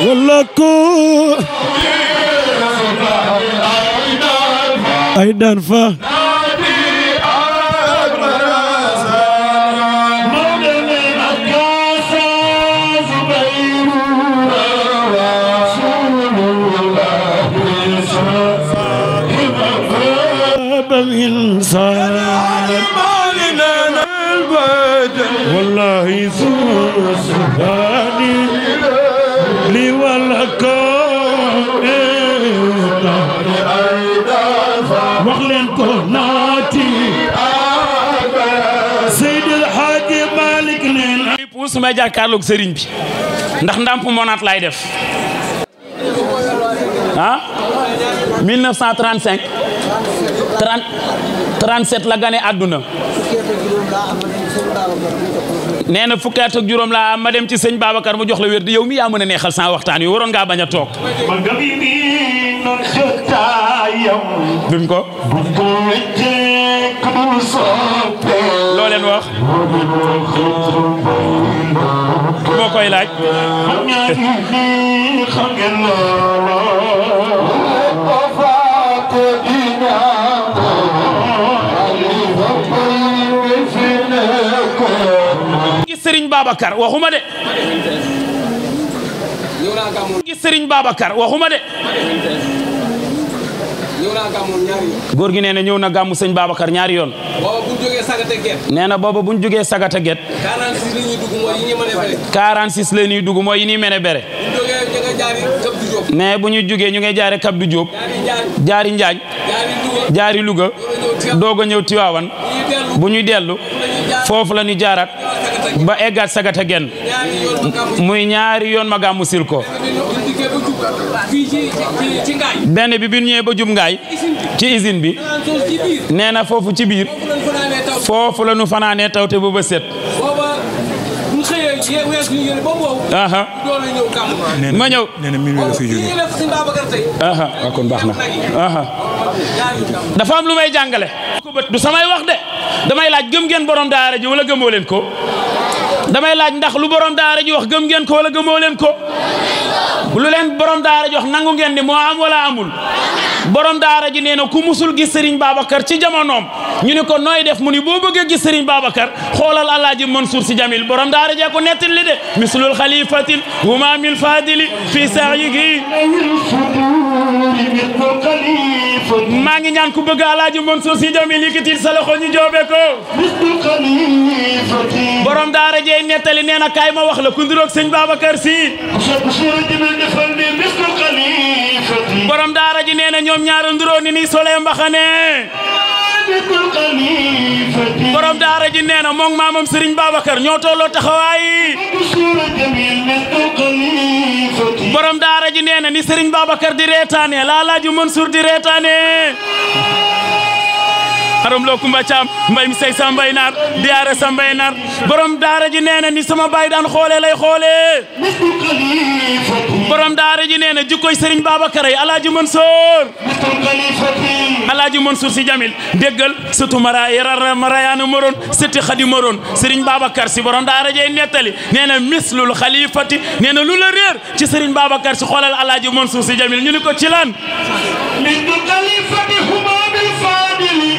ولكو أيضا فا والله سبحاني لي ولكم وخلين كوناتي سيد الحاج مالك نين puus ma jàkkaarloog sëriñ bi ndax ndàmp monaat lay def ah 1935 37 la gane àdduna nee na fukki at ak juróom laa ma dem ci sëñ Babacar mu jox la wér di yow mi yaa mën a neexal sans waxtaan wi waroon ngaa bañ a toog duñ ko loo leen wax moo koy laaj Sëriñ Babacar waxuma de gis Sëriñ Babacar waxuma de góor gi nee na ñëw na gàmmu sëñ Babacar ñaari yoon nee na booba bu ñu jógee Sagata Get 46 la ñuy dugg mooy yi ñuy mene bere nee bu ñu jógee ñu ngay jaare Kabdu Diop jaari Njaañ jaari Louga doog a ñëw Tiwaawan bu ñuy dellu foofu la ñu jaaraat ba eggaat Sagata Gen muy ñaari yoon ma gàmmu sil ko benn bi bi ñëwee ba jub ngaay ci usine bi nee na foofu ci biir foofu la ñu fanaanee tawte ba ba set aha ma ñëw nee na minuit la fi jógee aha waaw kon baax na aha dafa am lu may jàngale du samay wax de damay laaj gëm ngeen borom daara ji wala gëmoo leen ko damay laaj ndax lu borom daara ji wax gëm ngeen ko wala gëmoo leen ko lu leen borom daara ji wax nangu ngeen ni moo am wala amul borom daara ji nee na ku musul gis Serigne Babacar ci jamonoom ñu ne ko nooy def mu ni boo bëggee gis Serigne Babacar xoolal Alaaji Mansour Sy Jamil borom daara jee ko nettali li de mislul xalifatil humamil fadili fi sa'yihi maa ngi ñaan ku bëgg Alaaji Mansour Sy Jamil yëkkatil sa loxo ñu joobe ko borom daara jee nettali nee na kaay ma wax la ku nduroog Serigne Babacar Sy borom daara ji nee na ñoom ñaar nduroo ni solee mbaxane borom daara ji nee na moom maamam Serigne Babacar ñoo tolloo taxawaay borom daara ji nee na ni Serigne Babacar di reetaane la Alaaji Mansour di reetaane haram loo kumba caam mbay mi say sa mbay naar diyaare sa mbay naar borom daara ji nee na ni sama baay daan xoolee lay xoolee borom daara ji nee na jikkoy Serigne Babacar yi Alaaji Mansour Alaaji Mansour Sy Djamil déggal surtout marayaana moroon sëti xadi moroon Serigne Babacar Sy borom daara ji nettali nee na mislul xalifati nee na lu la réer ci Serigne Babacar Sy xoolal Alaaji Mansour Sy Djamil ñu ni ko ci lan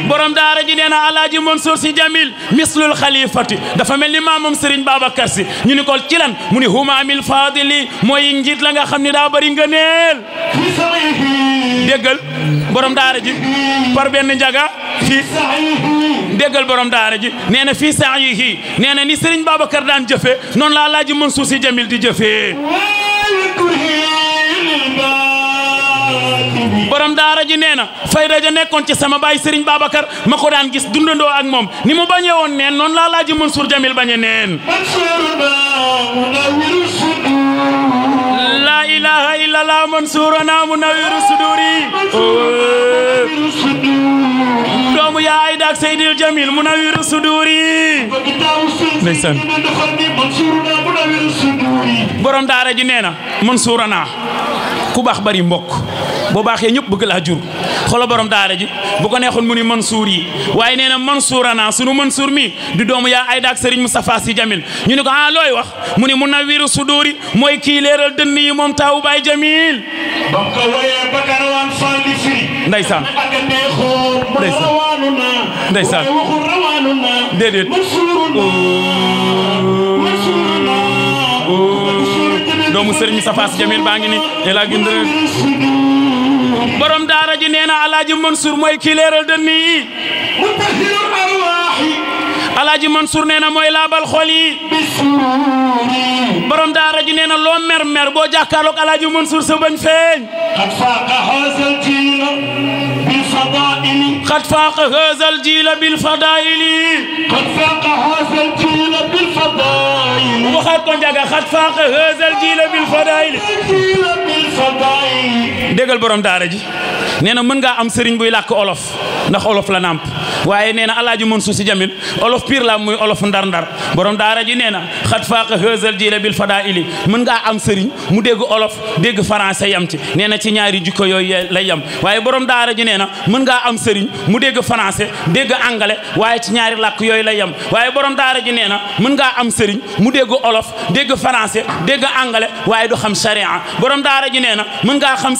borom daara ji nee na Alaaji Mansour Sy Djamil mislul xalifati dafa mel ni maamam Serigne Babacar Sy ñu ni ko ci lan mu ni humaamil fadili mooy njiit la nga xam ni daa bëri ngëneel déggal borom daara ji par benn njaga fii déggal borom daara ji nee na fii saa yi nee na ni Serigne Babacar daan jëfee noonu la Alaaji Mansour Sy Djamil di jëfee borom daara ji nee na fayda ja nekkoon ci sama baay Serigne Babacar ma ko daan gis dundandoo ak moom ni mu bañee woon neen noonu la Alaaji Mansour Djamil bañe neen la ilaha illallah Mansourana munawwiru suduri doomu yaa Ayda ak Seydil Djamil munawwiru suduri ndeysaan borom daara ji nee na Mansourana ku baax bari mbokk boo baaxee ñëpp bëgg laa jur xoolal borom daara ji bu ko neexoon mu ni Mansour yi waaye nee na Mansourana sunu Mansour mi di doomu yaa Ayda ak Serigne Moustapha Sy Djamil ñu ne ko ah looy wax mu ni munawwiru suduri mooy kii leeral dënn yi moom taawu baay Djamil ndeysaan ndeysaan déedéet doomu Serigne Moustapha Sy Djamil baa ngi ni ela gindre borom daara ji nee na Alaaji Mansour mooy kii leeral dënn yi Alaaji Mansour nee na mooy laabal xol yi borom daara ji nee na loo mer mer boo jàkkaarloog Alaaji Mansour sa bañ feeñ قد فاق هذا الجيل بالفضائل قد فاق هذا الجيل بالفضائل وخات كون جاغا قد فاق هذا الجيل بالفضائل déggal borom daara ji nee na mën ngaa am sëriñ buy làkk olof ndax olof la nàmp waaye nee na Alaaji Mansour Sy Djamil olof pire la muy olof ndar-ndar borom daara ji nee na xat faaqa hëzal jiila bil fadaili mën ngaa am sëriñ mu dégg olof dégg français yam ci nee na ci ñaari jikko yooyu lay yam waaye borom daara ji nee na mën ngaa am sëriñ mu dégg français dégg anglais waaye ci ñaari làkk yooyu lay yam waaye borom daara ji nee na mën ngaa am sëriñ mu dégg olof dégg français dégg anglais waaye du xam charia borom daara ji nee na mën nga am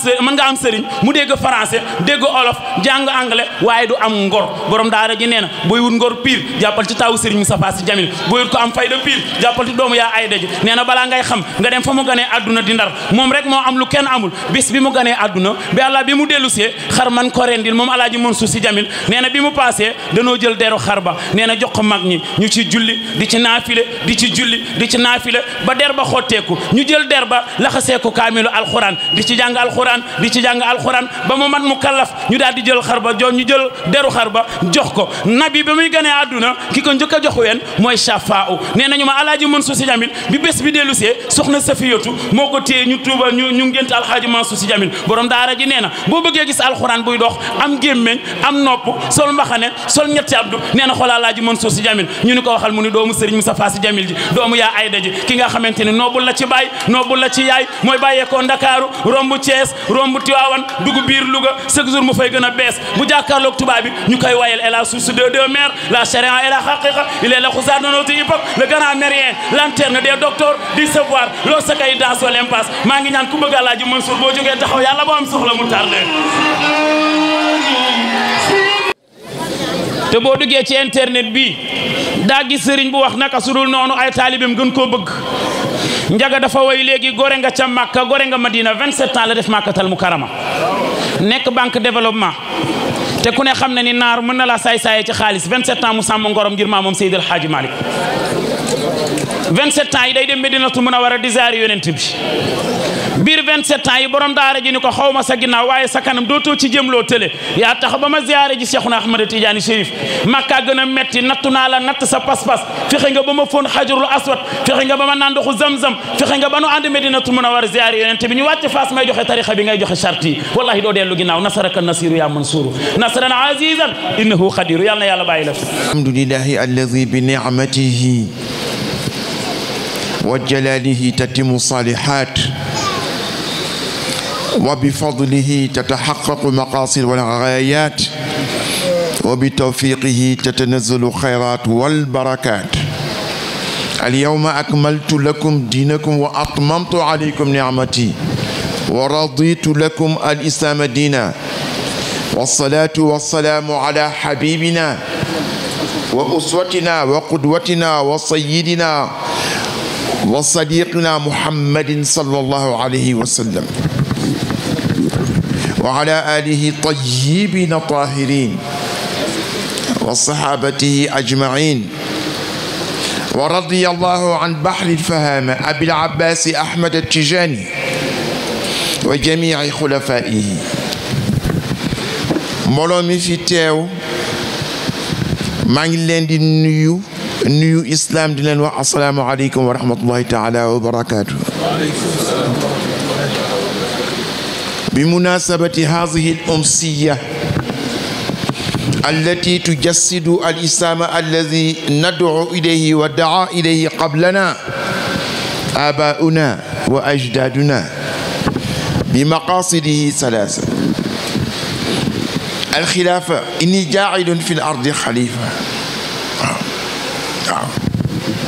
sëriñ mu dégg français dégg olof jàng anglais waaye du am ngor borom daara ji nee na booy wut ngor pire jàppal ci tawu Serigne Moustapha Sy Djamil booy wut ko am fayda pire jàppal ci doomu yaa Ayda ji nee na balaa ngay xam nga dem fa mu ganee àdduna di Ndar moom rek moo am lu kenn amul bis bi mu ganee àdduna bi Allah bi mu dellu see xar man ko rendil moom Alaaji Mansour Sy Djamil nee na bi mu passé danoo jël deru xar ba nee na jox ko mag ñi ñu ci julli di ci naafile di ci julli di ci naafile ba der ba xotteeku ñu jël der ba laxasee ko kaamilu alxuraan di ci jàng alxuraan di ci jàng alxuraan ba mu mat mu kallaf ñu daal di jël xar ba ñu jël deru xar ba jox ko nabi ba muy ganee àdduna ki ko njëkk a jox ween mooy Shafaa nee nañu ma Alaaji Mansour Sy Djamil bi bés bi dellu see soxna Safiyatu moo ko téye ñu tuubal ñu ngént Alxaaji Mansour Sy Djamil borom daara ji nee na boo bëggee gis alxuraan buy dox am gémmeñ am nopp sol mbaxane sol ñetti abdu nee na xool Alaaji Mansour Sy Djamil ñu ni ko waxal mu ni doomu Serigne Moustapha Sy Djamil ji doomu yaa Ayda ji ki nga xamante ni noobul la ci baay noobul la ci yaay mooy bàyyeekoo Ndakaaru rombu Thiès rombu Tiwaawan dugg biir Louga chaque jour mu fay gën a bees bu jàkkaarloog tubaab bi ñu koy wayal et la source de deux mers la charia et la haqiqa il est le khoussar de notre époque le grand amérien lanterne des docteurs du savoir loolu sa kay dans l'impasse maa ngi ñaan ku bëgg Alaaji Mansour boo jógee taxaw yàlla boo am soxla mu tardé te boo duggee ci internet bi daa gis sëriñ bu wax naka sudul noonu ay taalibeem gën koo bëgg njaga dafa way léegi gore nga ca Makka gore nga Madina 27 ans la def Makkatal Mukarrama nekk banque développement te ku ne xam ne ni naar mën na la saay-saaye ci xaalis 27 ans mu sàmm ngorom ngir maamam Seydi El Hadji Malick 27 ans yi day dem Medinatul Munawwara di ziyaare yonent bi biir 27 ans yi borom daara ji ni ko xaw ma sa ginnaaw waaye sa kanam dootoo ci jëmloo tële yaa tax ba ma ziyaare ji Cheikhuna Ahmada Tidiane Chérif Makka gën a metti nattu naa la natt sa pas-pas fexe nga ba ma foon xajarul aswad fexe nga ba ma naan ndoxu zamzam fexe nga ba nu ànd Medinatul Munawwara ziyaare yonent bi ñu wàcc Faas may joxe tarixa bi ngay joxe charte yi wallahi doo dellu ginnaaw nasaraka nasiru ya mansuru nasran azizan innahu qadiru yàlla na yàlla bàyyi la fi alhamdulillahi alladi bi ni'matihi wa jalalihi tatimu salihat wa bi fadlihi tatahaqqaqu maqasid wal ghayat wa bi tawfiqihi tatanazzalu khayrat wal barakat اليوم أكملت لكم دينكم وأتممت عليكم نعمتي ورضيت لكم الإسلام دينا والصلاة والسلام على حبيبنا وأسوتنا وقدوتنا وسيدنا وصديقنا محمد صلى الله عليه وسلم وعلى آله الطيبين الطاهرين وصحابته أجمعين ورضي الله عن بحر الفهامة أبي العباس أحمد التجاني وجميع خلفائه مولومي في تيو مانغي لين دي نيو إسلام دي لين السلام عليكم ورحمة الله تعالى وبركاته بمناسبة هذه الأمسية التي تجسد الإسلام الذي ندعو إليه ودعا إليه قبلنا آباؤنا وأجدادنا بمقاصده ثلاثة الخلافة إني جاعل في الأرض خليفة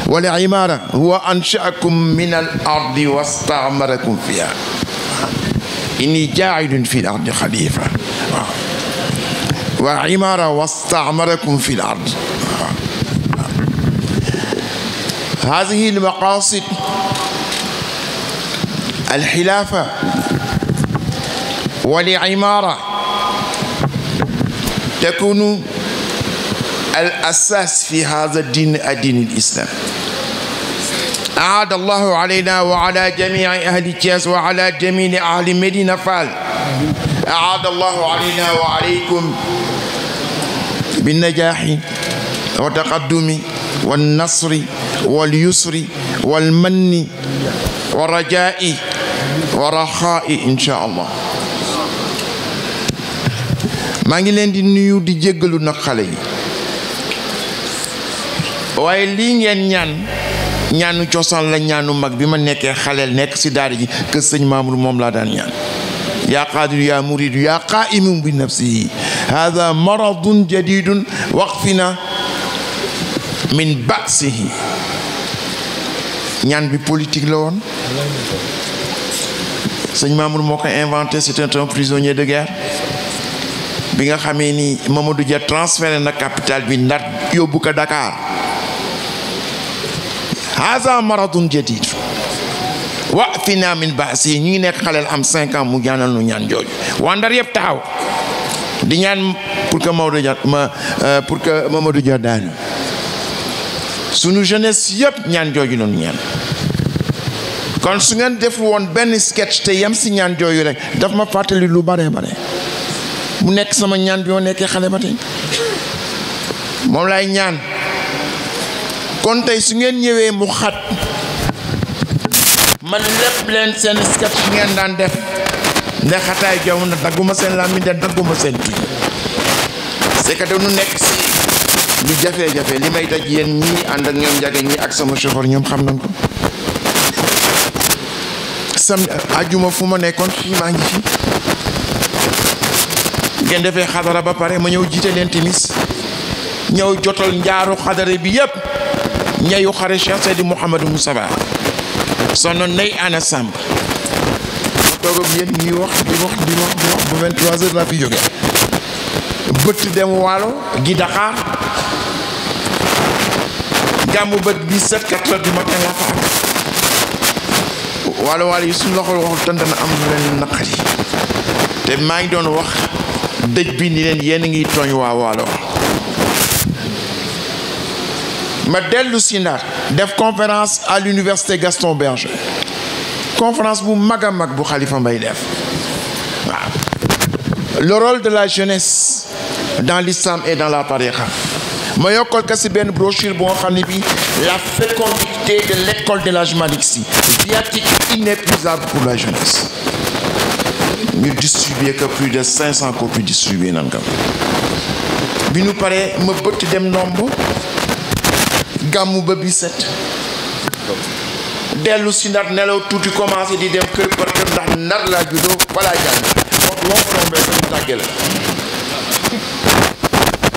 والعمارة هو أنشأكم من الأرض واستعمركم فيها إني جاعل في الأرض خليفة وعمارة واستعمركم في الأرض هذه المقاصد الخلافة والعمارة تكون الأساس في هذا الدين الإسلام أعاد الله علينا وعلى جميع أهل تياس وعلى جميع أهل مدينة فال أعاد الله علينا وعليكم بالنجاح والتقدم والنصر واليسر والمن والرجاء والرخاء إن شاء الله ما نجلين دي نيو دي جيغلو نك خالي واي لي ngeen ñaanu cosaan la ñaanu mag bi ma nekkee xaleel nekk ci daara ji ke sëñ Mamour moom laa daan ñaan يا قادر يا مريد يا قائم بنفسه هذا مرض جديد وقفنا من بأسه ñaan bi politique la woon sëñ Mamour moo ko inventé c'était un prisonnier de guerre bi nga xamee ni Mamadou Dia transféré na capitale bi Ndar yóbbu ko Dakar هذا مرض جديد وقفنا من بأسه ñu ngi nekk xaleel am 5 ans mu ñaanal nu ñaan jooju waa Ndar yëpp taxaw di ñaan pour que Mamadou Dia daanu sunu jeunesse yëpp ñaan jooju noonu ñaan kon su ngeen def woon benn sketch te yem si ñaan jooju rek daf ma fàttali lu bare bare mu nekk sama ñaan bi ma nekkee xale ba tey moom lay ñaan kon tey su ngeen ñëwee mu xat man lépp leen seen sketch ngeen daan def ne xataay jaww na dagguma seen làmmiñ de dagguma seen tuy c'est que dañu nekk si lu jafe-jafe li may daj yéen ñii ànd ak ñoom njage ñii ak sama chauffeur ñoom xam nañ ko sam ajuma fu ma nekkoon fii maa ngi fi ngeen defee xadara ba pare ma ñëw jiite leen timis ñëw jotal njaaru xadara bi yépp ñayu xare Cheikh Seydi Mouhamadou Moustapha sono nay ana Samb ma toog ak yéen ñuy wax di wax ba 23 heures laa fi jóge bëtt dem waalo gi Dakar gàmmu bët bi 7 4 heures du matin laa fa am waalo yi suñu loxo waxul tënd na am lu leen naqari te maa ngi doon wax dëj bi ni leen yéen a ngi tooñ waa waalo ma dellu si Ndar def conférence à l'université Gaston Berger conférence bu mag a mag bu Khalifa Mbaye def waaw le rôle de la jeunesse dans l'islam et dans la tariqa ma yokkal ka si benn brochure boo xam ne bi la fécondité de l'école de l'Hadj Malick Sy viatique inépuisable pour la jeunesse ñu distribuer que plus de 500 copies distribuées nan kam bi ñu paree ma bëtt dem nomb gàmmu ba bi set dellu si ndar nelaw tuuti commencé di dem kër par kër ndax nar laa juddoo balaa jàng wax loo ko rombee sañu tàgge la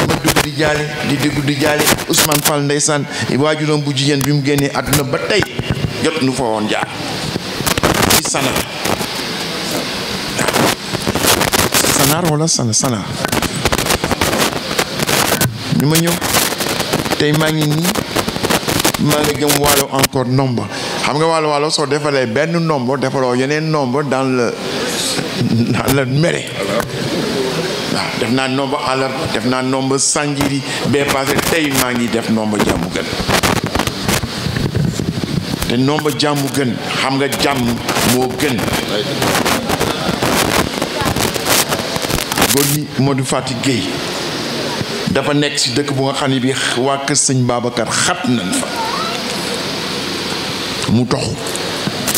ma dugg di jaale di déggu di jaale Ousmane Fall ndeysaan waajuram bu jigéen bi mu génnee àdduna ba tey jot nu fa woon jaar ci Sanaar Sanaar wala Sanaar ñu ma ñëw tey maa ngi nii maa ngi jëm Waalo encore nombre xam nga Waalo soo defalee benn nombre defaloo yeneen nombre dans le mere waaw def naa nombre àllarba def naa nombre Sanjiri bee passé tey maa ngi def nombre jàmmu gën te nombre jàmmu gën xam nga jàmm moo gën góor gi Modou Fatick Gueye dafa nekk ci dëkk bu nga xam ne bi waa kër sëñ Babacar xat nañ fa mu toxu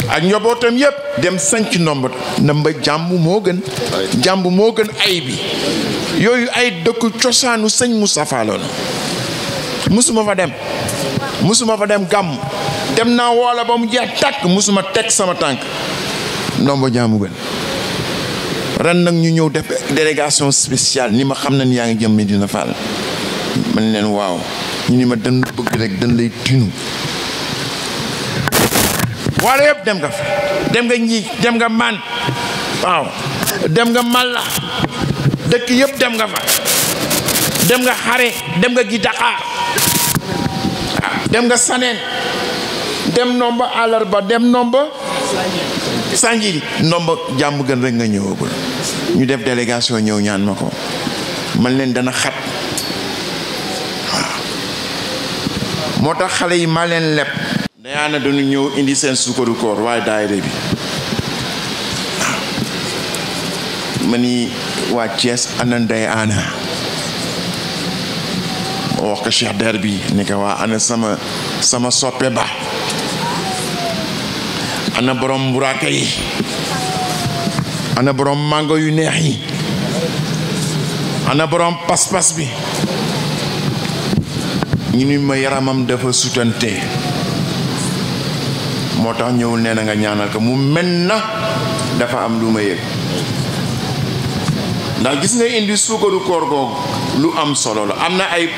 ak njabootam yépp dem sanc nomba jàmm moo gën jàmm moo gën ay bi yooyu ay dëkk cosaanu sëñ Moustapha la musuma fa dem gàmm dem naa woola ba mu jeex tàkk musuma teg sama tànk nomba jàmm gën ren nag ñu ñëw def délégation spéciale ni ma xam na ni yaa ngi jëm Medina Fall man leen waaw ñu ni ma dañ bëgg rek dañ lay tinu wala yëpp dem nga fa dem nga ñi dem nga man waaw dem nga Malla dëkk yëpp dem nga fa dem nga xare dem nga gi Dakar dem nga Saneen dem nomba àllarba dem nomba Sanjiri nomba jàmm gën rek nga ñëwagul ñu def délégation ñëw ñaan ma ko man leen dana xat waaw moo tax xale yi maa leen leb dayaana dañu ñëw indi seen sukkaru koor waaye daayira bi waaw ma ni waa Thiès ana Ndeye Ana ma wax ko Cheikh Der bi ni ko waa ana sama soppe ba ana borom mburaake yi ana borom mango yu neex yi ana borom pas-pas bi ñu ni ma yaramam dafa sutante moo tax ñëwul nee na nga ñaanal ko mu mel na dafa am lu ma yëg ndax gis nga indi suukaru koor googu lu am solo la am na ay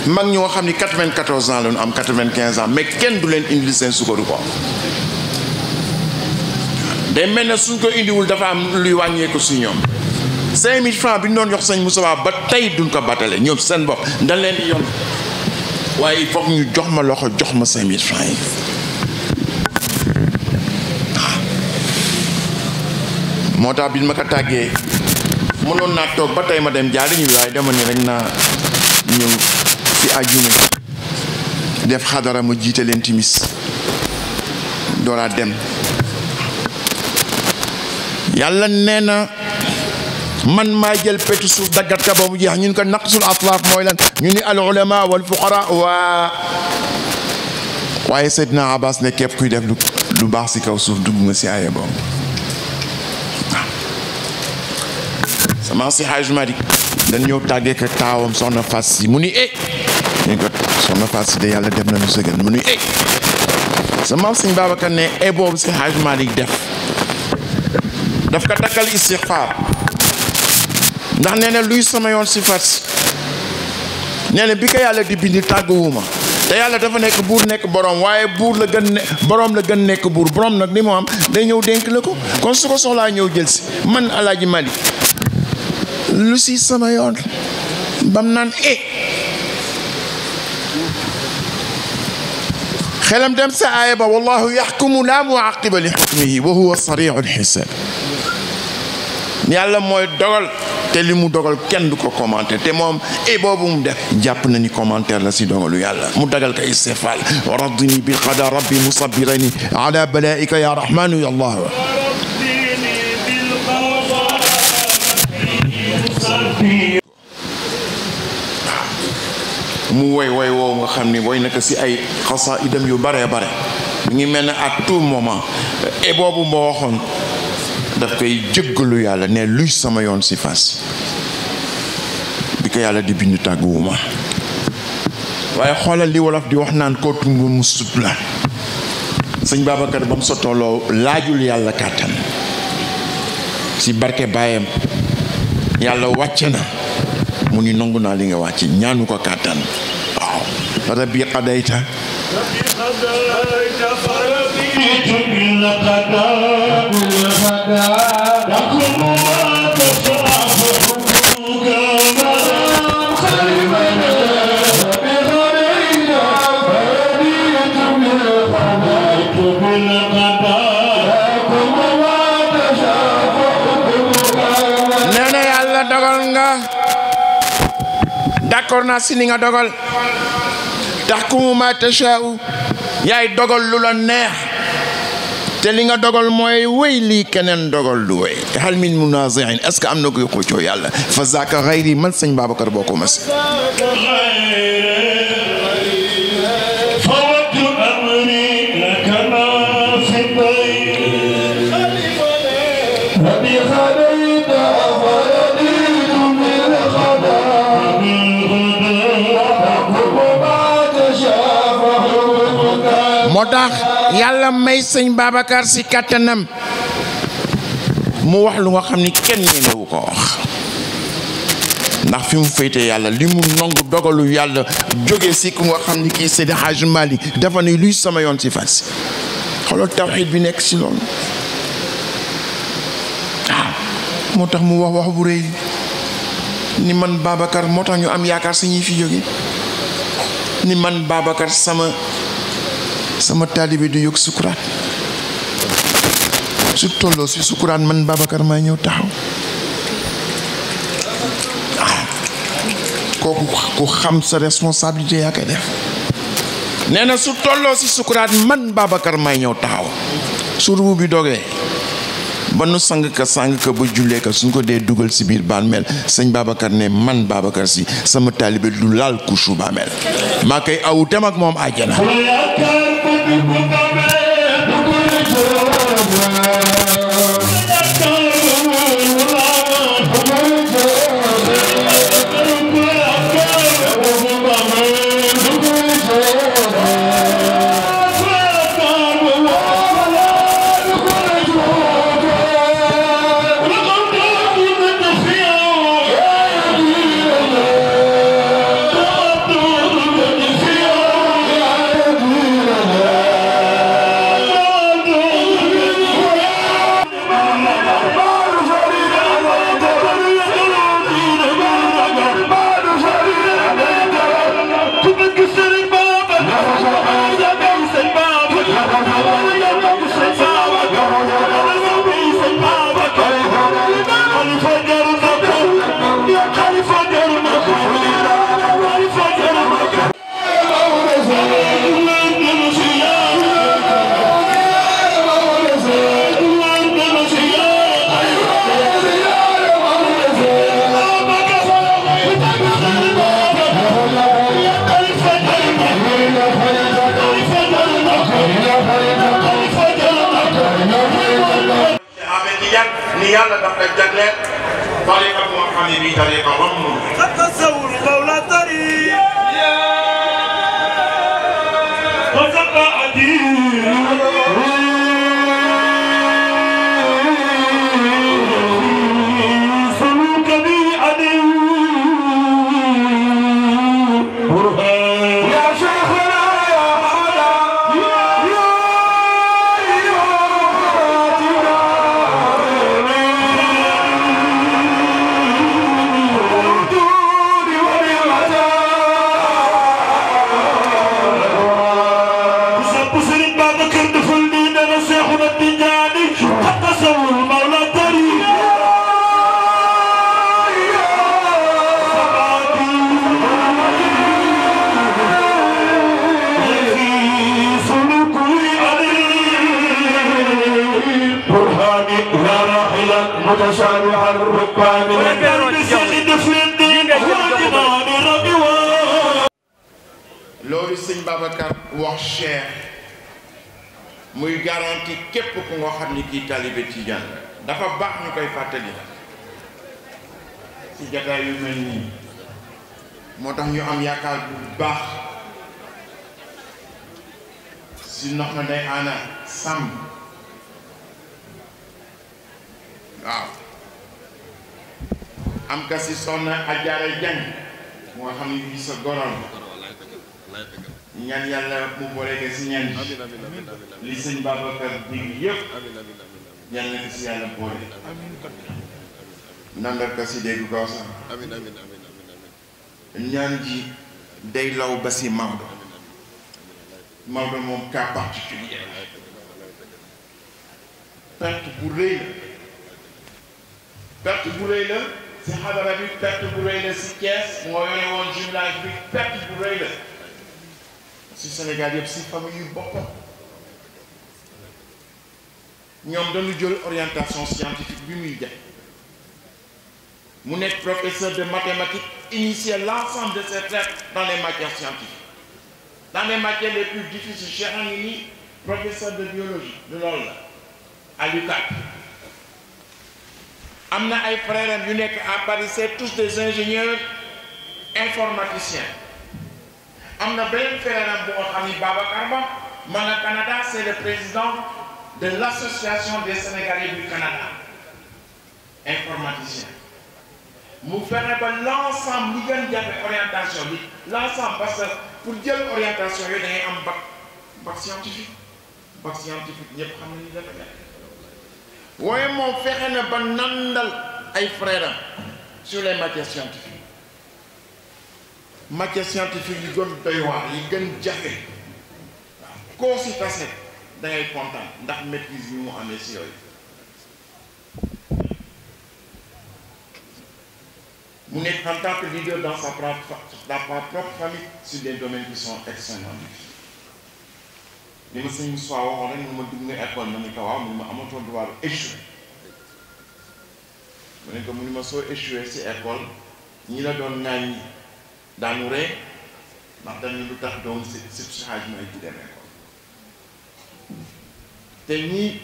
mag ñoo xam ni 94 ans la ñu am 95 ans mais kenn du leen indi seen suukaru koor day mel ne suñ ko indiwul dafa am luy wàññeeku si ñoom 5000 francs bi ñu doon jox sëñ Moussa ba tey duñ ko battale ñoom seen bopp dañ leen di yomb waaye il faut ñu jox ma loxo jox ma 5000 francs yi moo tax bi ma ko tàggee mënoon naa toog ba tey ma dem jaari ñu waaye dama ni rek naa ñëw ci àjjuma def xadara ma jiite leen timis dooraa dem yàlla nee na man maa jël petu suuf daggat ka ba mu jeex ñun ko naqsul atlaf mooy lan ñu ni al ulama wal fuqara waaye Seydina Abbas ne képp kuy def lu baax si kaw suuf dugg nga si aaya boobu sama si Hajj Malik dañ ñëw tàggee ko taawam soxna Fass si mu ni ñu ko soxna Fass si de yàlla def na lu sëgal mu ni sama sëñ Babacar ne boobu si Hajj Malik daf ko takkal istixfaar ndax nee na luy sama yoon si Fass nee na bi ko yàlla di bindi tàgguwuma te yàlla dafa nekk buur nekk borom waaye buur la gën ne borom la gën nekk buur borom nag li mu am day ñëw dénk la ko kon su ko soxlaa ñëw jël si man Alaaji Malik lu si sama yoon bam naan xelam dem sa aaya ba wallahu yaxkumu laa muaqiba li xukmihi wa huwa sariu lxisaab yàlla mooy dogal te te li mu dogal kenn du ko commenter te moom boobu mu def jàpp na ni commentaire la si dogalu yàlla mu dagal ko istighfar raddini bil qada rabbi musabbirani ala balaika ya rahmanu ya allah mu woy woow nga xam ni woy naka si ay xasaidam yu bare bare mi ngi mel ne à tout moment boobu moo waxoon daf koy jéggalu yàlla ne luy sama yoon si fas bi ko yàlla di bind tàgguwuma waaye xoolal li wolof di wax naan koo tumb mu sut la sëñ Babacar ba mu sottoloo laajul yàlla kàttan si barke baayam yàlla wàcce na mu ni nangu naa li nga wàcce ñaanu ko kàttan waaw rabbi qadayta neena yàlla dogal nga d'accord naa si li nga dogal tahkumu ma tashaa'u yaay dogal lu la neex te li nga dogal mooy wéy lii keneen dogal du wéy hal min munazi'in est-ce que am na koy xëccoo yàlla fa zaaka xayri man sëñ Babacar boo ko mas moo tax yàlla may sëñ Babacar si kattanam mu wax lu nga xam ni kenn ñemewu ko wax ndax fi mu féete yàlla li mu nangu dogalu yàlla jóge si ku nga xam ni kii Seydi Hadji Malick dafa ne luy sama yoon si fas xoolal tawxiid bi nekk si loolu waaw moo tax mu wax bu rëy ni man Babacar moo tax ñu am yaakaar si ñi fi jóge ni man Babacar sama taalibe du yëg sukuraat su tolloo si sukuraat man Babacar maa ñëw taxaw kooku ku xam sa responsabilité yaa koy def nee na su tolloo si sukuraat man Babacar maa ñëw taxaw su rubu bi dogee ba nu sang ka ba jullee ka suñ ko dee dugal si biir bàmmeel sëñ Babacar ne man Babacar si sama taalibe du laal couche bàmmeel maa koy awu dem ak moom àjjana ni yàlla daf lay jagleel tariqa bu nga xam ne bii tariqa ramm التصور مولى طريق وزقعتي سلوك بي عدل يا شيخنا يا هذا Babacar dafa وصالح الركبان loolu sëñ Babacar wax Cheikh muy garanti képp ku nga xam ni kii taalibe Tijaan dafa baax ñu koy fàttali la ci jataay yu mel nii moo tax ñu am yaakaar bu baax si nox na day ana sàmm waaw am ka si soxna Ajaara Jang moo xam ne bii sa goron ñaan yàlla mu boole ko si ñaan li sëñ Babacar dig yëpp yàlla na ko si yàlla boole nandal ko si dégg kaw sax ñaan ji day law ba si Maodo Maodo moom cas particulier perte bu rëy la perte bu rëy la si xadara bi perte bu rëy la si Thiès moo yore woon jumelage bi perte bu rëy la si Sénégal yëpp si famille yu boppam ñoom dañu jël orientation scientifique bi muy def mu nekk professeur de mathématiques initier l'ensemble de ses traits dans les matières scientifiques dans les matières les plus difficiles Cheikh a ngi nii professeur de biologie de loolu la à l'UCAD am na ay frères yu nekk à Paris c'est tous des ingénieurs informaticiens am na beneen frère bu nga xam ni Babacar Ba ma nga Canada c'est le président de l'association des Sénégalais du Canada informaticien mu fexe ba l'ensemble li gën jafe orientation bi l'ensemble parce que pour jël orientation yooyu da ngay am bac scientifique ñëpp xam nañu dafa nekk waaye moom fexe na ba nandal ay frères sur les matières scientifiques yi gën doy waar yi gën jafe waaw koo si tase da ngay kontaan ndax maîtrise yi mu amee si yooyu mu nekk en tant que leader dans sa propre famille sur des domaines qui sont extrêmement difficiles li ma sëñ Moussa waxoon rek mu ma dugg nga école ma ni ko waaw mu ni ma amatoo droit échouer mu ne ko mu ni ma soo échouer si école ñi la doon naañ daanu ree ndax dañu lu tax doon si xaaj may di dem école te ñi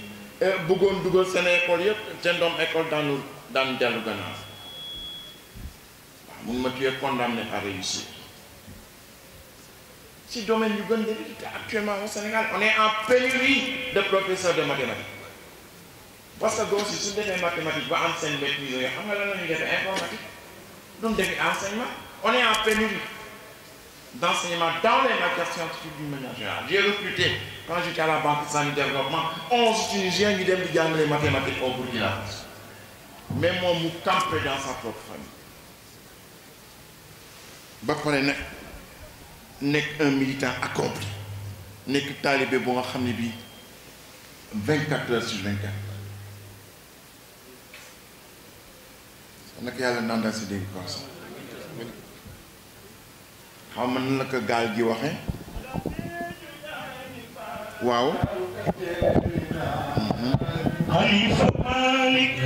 bëggoon dugal seen école yëpp seen doom école daanu dellu gannaaw waaw mun ma tu es condamné à réussir si domaine yu gën de actuellement au Sénégal on est en pénurie de professeurs de mathématiques parce que gos yi suñu defee mathématiques ba am seen maîtrise yooyu xam nga lan la ñuy defee informatique duñ defee enseignement on est en pénurie d'enseignement dans les matières scientifiques d'une manière générale. J'ai recruté, quand j'étais à la Banque islamique de développement, 11 Tunisiens qui devaient dire les mathématiques au Burkina Faso. Mais moi, je campé dans sa propre famille. Ba pare nag nekk un militant accompli nekk talibé bu nga xam ne bii 24 heures sur 24. nag yàlla naan daal si dégg ko sax xaw ma nan la ko gaal gi waxe waaw Khalifa Malik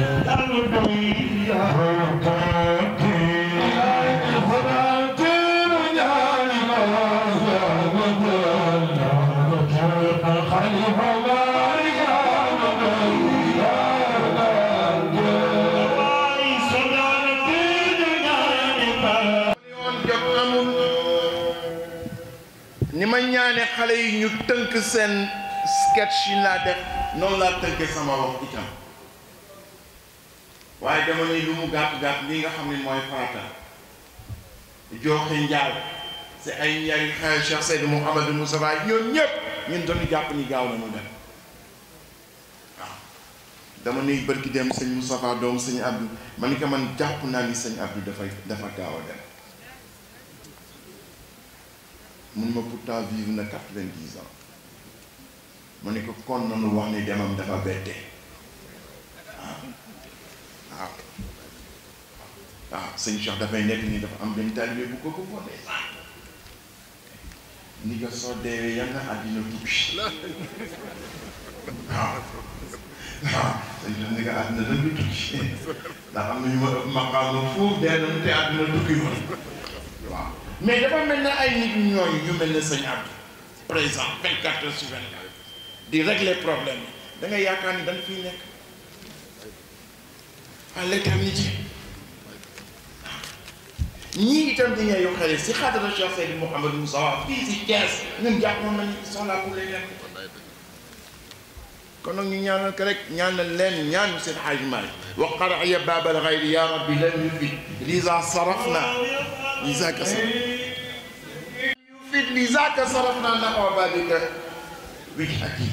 ni ma ñaane xale yi ñu tënk seen sketch yi laa def noonu laa tënke sama wax itam waaye dama ni lu mu gàtt-gàtt li nga xam ne mooy farata joxe njaal si ay ñaari xale Cheikh Seydou Mouhamadou Moustapha ñoom ñëpp ñun dañu jàpp ni gaaw na mu dem waaw dama nuy bërki dem sëñ Moustapha doom sëñ Abdou ma ni ko man jàpp naa ni sëñ Abdou dafa gaaw a dem mun ma pourtant vivre na 90 ans ma ne ko kon nanu wax ni demam dafa bette waaw waaw sëñ Cheikh dafay nekk nii dafa am benn taalibe bu ko bëggoon ni nga soo deewee yal na àddina tukki waaw waaw sëñ bi ne ko àdduna nag du tukki ndax am na ñu ma ëpp maqaama foofu dee nañu te àdduna tukki woon waaw mais dafa mel ne ay nit ñooyu ñu mel ne sëñ Abdou présent 24 heures sur 24 di régler problème yi da ngay yaakaar ni dañ fiy nekk à l'éternité ñii itam di ngay yokkale si xadara Cheikh Seydi Mouhamadou Moussa Wa fii si Thiès ñun jàppoon nañu soxlaa pour lay nekk kon nag ñu ñaanal ko rek ñaanal leen ñaanu seen Hajj Maalik wa qaraya baabal xayri ya rabbi lam yufid liza sarafna lizaaka yufid lizaaka sarafna nahwa baabika wijhati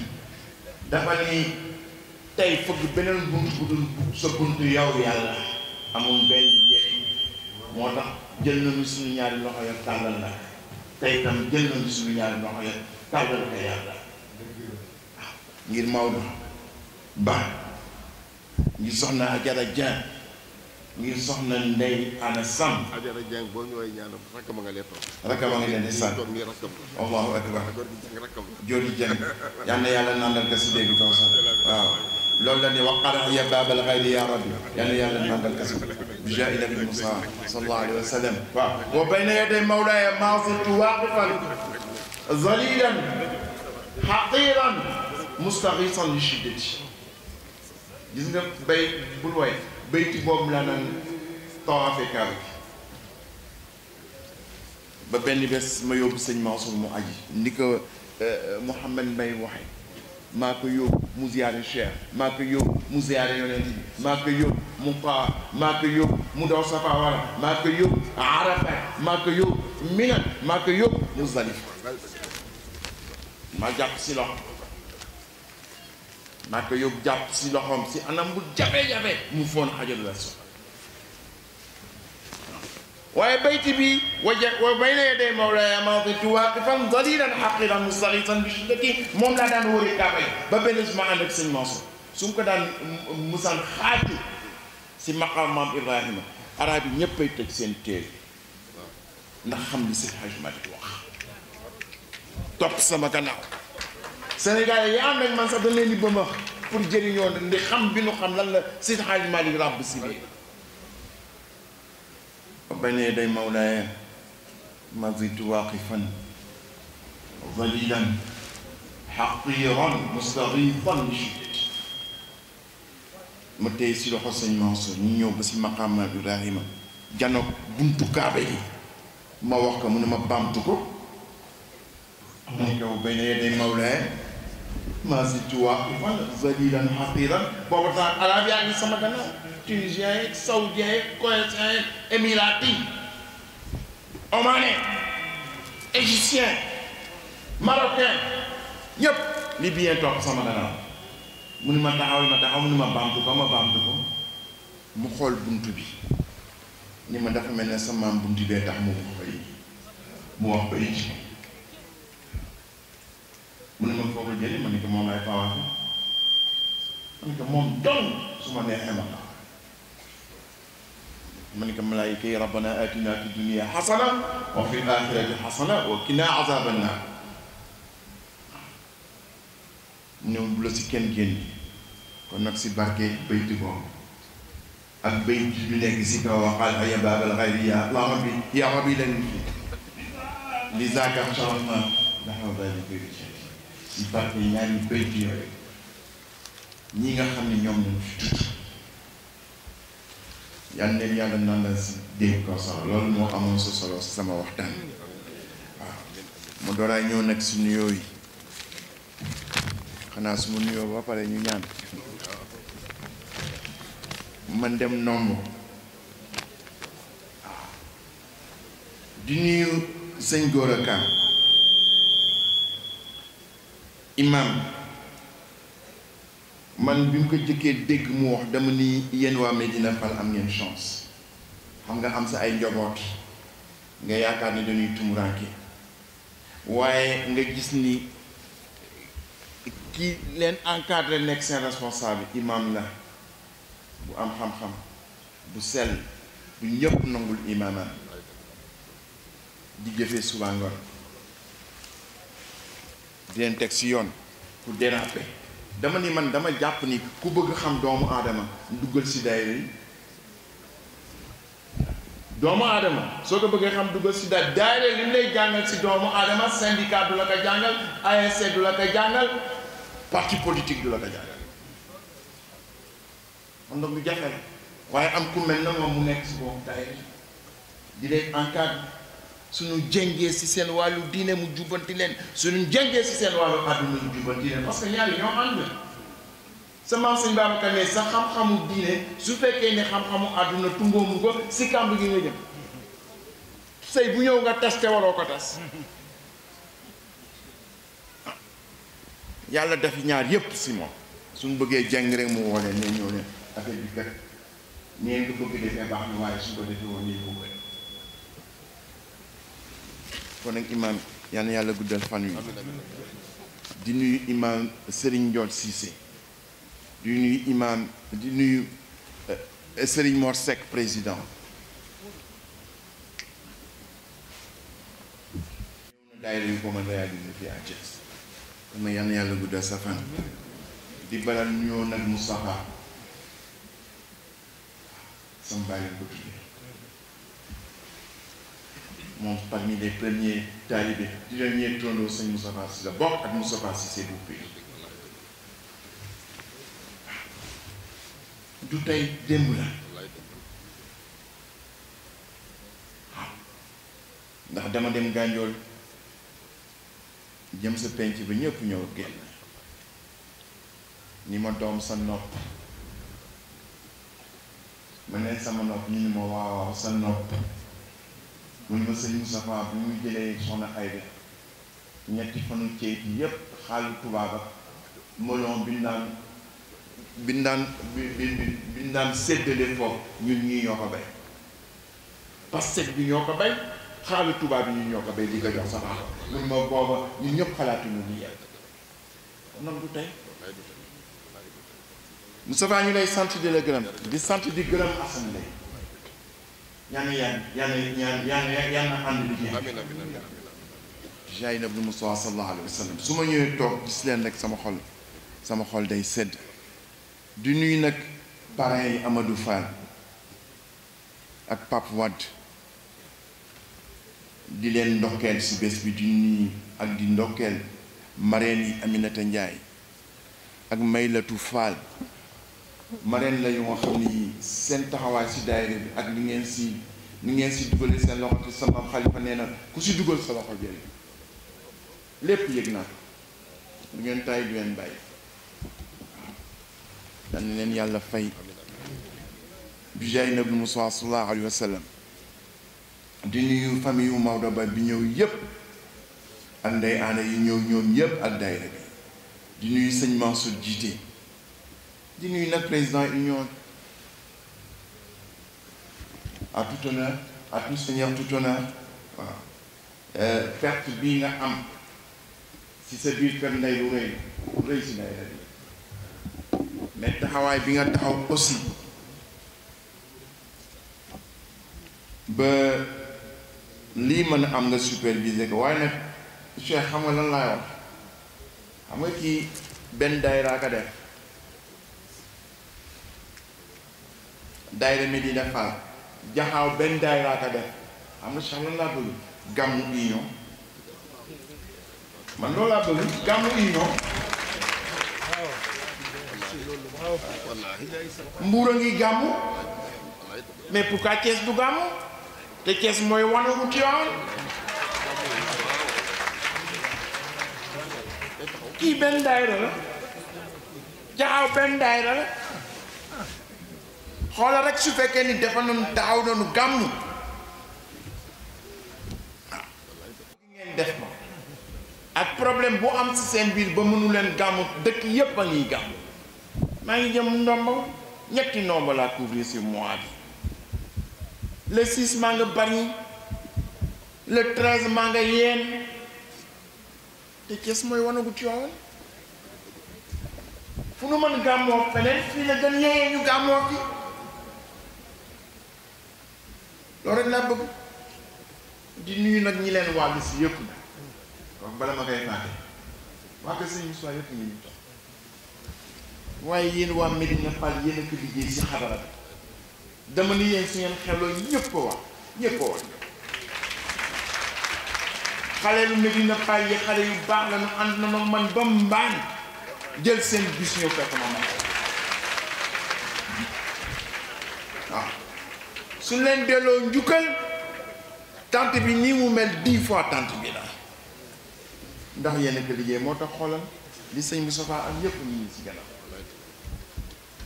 dafa ni tey fëgg beneen bunt bu dul sa bunt yow yàlla amul benn njëriñ moo tax jël nañu suñu ñaari loxo ya tàllal la tey itam jël nañu suñu ñaari loxo ya tàllal ko yàlla ngir Maodo Ba ngir soxna Ajara Dieng ngir soxna Ndey Ana Sam Ajara Dieng boo ñëwee ñaanam rakkam nga leen toog rakkam nga leen di sant allahu akbar Joli Dieng yal na yàlla nandal ko si dégg kaw sax waaw loolu la ni waqara ya baabal xayri ya rabbi yal na yàlla nandal ko si bi jaahi nabi Musa sallallahu alayhi wa sallam waaw wa bayna yaday mawlaaya ma ziltu waaqifan zalilan haqiran mustaxiisan li shiddati gis nga bay bul way bayti boobu la naan tawaafe kaaba gi ba benn bés ma yóbbu sëñ Mansour mu aji ni ko Mouhamed Mbaye waxe maa ko yóbbu mu ziyaare Cheikh maa ko yóbbu mu ziyaare yonent bi maa ko yóbbu mu Paa maa ko yóbbu mu daw Safa wala maa ko yóbbu Arafat maa ko yóbbu Mina maa ko yóbbu Muzdalifa maa jàpp si loxo maa ko yóbbu jàpp si loxoom si anam bu jafe-jafe mu foon Hajarul Aswad waaye bayti bi wa bayna yaday mawlaaya ma ziltu waaqifan zalilan haqiran mustaxiisan bi shiddati moom laa daan wóoree kaaba yi ba benn su ma ànd ak sëñ Mansour su mu ko daan musal xaaju si maqaam maam Ibrahima arab yi ñëpp ay tëj seen téere ndax xam li Seydi Hadji Malick wax topp sama gannaaw Sénégal yi ànd ak man sax dañ leen di bëma pour jëriñoo ndi xam bi nu xam lan la Seydi Hadji Malick ràbb si biir bayna yaday mawlaaya ma ziltu waaqifan zalilan haqiran mustaxiifan li shiddati ma tey si loxo sëñ Mansour ñu ñëw ba si maqaam maam Ibrahima janoog buntu kaaba yi ma wax ko mu ne ma baamtu ko ma ne ko bayna yaday mawlaaya ma ziltu waaqifan zalilan haqiran booba temps arab yaa ngi sama gannaaw tunisien yeeg saoudien yeeg coréen yeeg émirati omanais égyptien marocain ñëpp libyen toog sama gannaaw mu ni ma taxaw mu ni ma baamtu ko mu xool buntu bi ni ma dafa mel ne sa maam buntu bee tax mu wax ba it mu ne ma foo ko jëlee ma ne ko moom lay pawaate ma ne ko moom dong su ma neexee ma tax ma ne ko malaayika yi rabbana atina fi dunya xasana wa fi axirati xasana wa qina azaban naar ñëw bu la si kenn génn kon nag si barke bayti boobu ak bayti bi nekk si kaw waxal ya baabal xayri ya rabbi leen fi li zaaka sharafna dafa bàyyi koy si barke ñaari bayti yooyu ñi nga xam ne ñoom lañ fi tudd yal leen yàlla naan la si dégg ko solo loolu moo amoon sa solo si sama waxtaan waaw ma dooraay ñëw nag si nuyoo yi xanaa su ma nuyoo ba pare ñu ñaan man dem nombo waaw di nuyu sëñ Gora Ka imam man bi mu ko jëkkee dégg mu wax dama ni yéen waa Medina Fall am ngeen chance xam nga am sa ay njaboot nga yaakaar ni dañuy tumuraanke waaye nga gis ni ki leen encadré nekk seen responsable imam la bu am xam-xam bu sell bu ñëpp nangul imaamam di jëfee suba ngoon di leen teg si yoon ku déraper dama ni man dama jàpp ni ku bëgg xam doomu aadama duggal si daayira yi doomu aadama soo ko bëggee xam duggal si daayira li lay jàngal si doomu aadama syndicat du la ko jàngal ASC du la ko jàngal parti politique du la ko jàngal man nag lu jafe la waaye am ku mel na moom mu nekk si boobu daayira di leen encadre suñu jengee si seen wàllu diine mu jubbanti leen suñu jengee si seen wàllu àdduna mu jubbanti leen parce que ñaari ñoo ànd sa maam sëñ Babacar ne sa xam-xamu diine su fekkee ne xam-xamu àdduna tungoomu ko si kàmb gi nga jëm sëy bu ñëw nga tas te waroo ko tas yàlla def ñaar yépp si moom suñu bëggee jeng rek mu woo leen ne ñëw leen affaire bi kat nee nga bëgg defee baax na waaye su ko defee woon nii mu koy kon nag imaam yal na yàlla guddal fan wi di nuyu imaam Serigne Ndiol Cissé di nuyu imaam di nuyu Serigne Mor Seck président ñëw na daayira yu ko mën réaliser fii à Thiès kon nag yal na yàlla guddal sa fan di balal ñëw nag Moustapha sama bàyyi ko tuddee moom parmi les premiers talibés di dernier tondo sëñ Moustapha Sy la bokk ak Moustapha Cissé bu pays du tey démb la waaw ndax dama dem Gànjool jëm sa penc ba ñëpp ñëw génn ni ma doom sa nopp ma ne sama nopp ñu ni ma waaw sa nopp mu ni ma sëñ Moustapha bi muy jëlee soxna Ayda ñetti fanu ceet yi yépp xaalu tubaab ak melon bindaan séddale foofu ñun ñii ñoo ko bay pastèque bi ñoo ko bay xaalu tubaab bi ñun ñoo ko bay di ko jox sa baax mu ni ma booba ñun ñëpp xalaatuñu ni yegg nag du tey Moustapha ñu lay sant di la gërëm di sant di gërëm assemblée yal na ànd bi jeex jaay na bu Mustafa sallallahu alayhi wa sallam su ma ñëwee toog gis leen rek sama xol day sedd di nuyu nag parrain yi Amadou Fall ak Pape Wade di leen ndokkeel si bés bi di nuyu ak di ndokkeel marraine yi Aminata Ndiaye ak Maylatu Fall marraine la yoo xam ni seen taxawaay si daayira bi ak ni ngeen si dugalee seen loxo te sama xalifa nee na ku si dugal sa loxo jël lépp yëg naa du ngeen tay du ngeen bàyyi waaw dana leen yàlla fay bi jaay nabi Musaa sallallahu alayhi wa sallam di nuyu famille yu Maodo Ba bi ñëw yëpp ak ndey aana yi ñëw ñoom yëpp ak daayira bi di nuyu sëñ Mansour jiite di nuyu nag président union à tout honneur à tout seigneur tout honneur waaw perte bii nga am si sa biir kër ndey lu rëy si ndey la mais taxawaay bi nga taxaw aussi ba lii mën a am nga superviser ko waaye nag Cheikh xam nga lan laay wax xam nga kii benn daayira ka def daayira Medina Fall jaxaaw benn daayira ka def xam nga Cheikh lan laa bëgg gàmmu union man loolu laa bëgg gàmmu union Mbuur a ngi gàmmu mais pourquoi Thiès du gàmmu te Thiès mooy wanagu Tiwaawan kii benn daayira la jaxaaw benn daayira la xoolal rek su fekkee ni dafa noonu taxaw noonu gàmmu waaw ngeen def ko ak problème bu am ci seen biir ba mënu leen gàmmu dëkk yépp a ngi gàmmu maa ngi jëm ndomba ñetti ndomba laa couvrir ci mois bi le 6 maa nga Bargny le 13 maa nga Yène te Thiès mooy wanagu Tiwaawan fu nu mën gàmmoo feneen fii la gën yeyee ñu gàmmoo fi loolu rek laa bëgg di nuyu nag ñi leen wàll si yëpp nag wax bala ma koy fàtte waa ko sëñ Moussa yëpp ngi ñu toog waaye yéen waa Medina Fall yéen a ko liggéey si xadara bi dama ni yéen su ngeen xeloo ñëpp a wax ñëpp a wax xale lu Medina Fall yi xale yu baax la ñu ànd na man ba mbaan jël seen bis ñëw fekk ma waaw su leen delloo njukkal tante bi nii mu mel 10 fois tante bi la ndax yéen a ko liggéey moo tax xoolal li sëñ Moustapha am ñëpp ñu ngi si gannaaw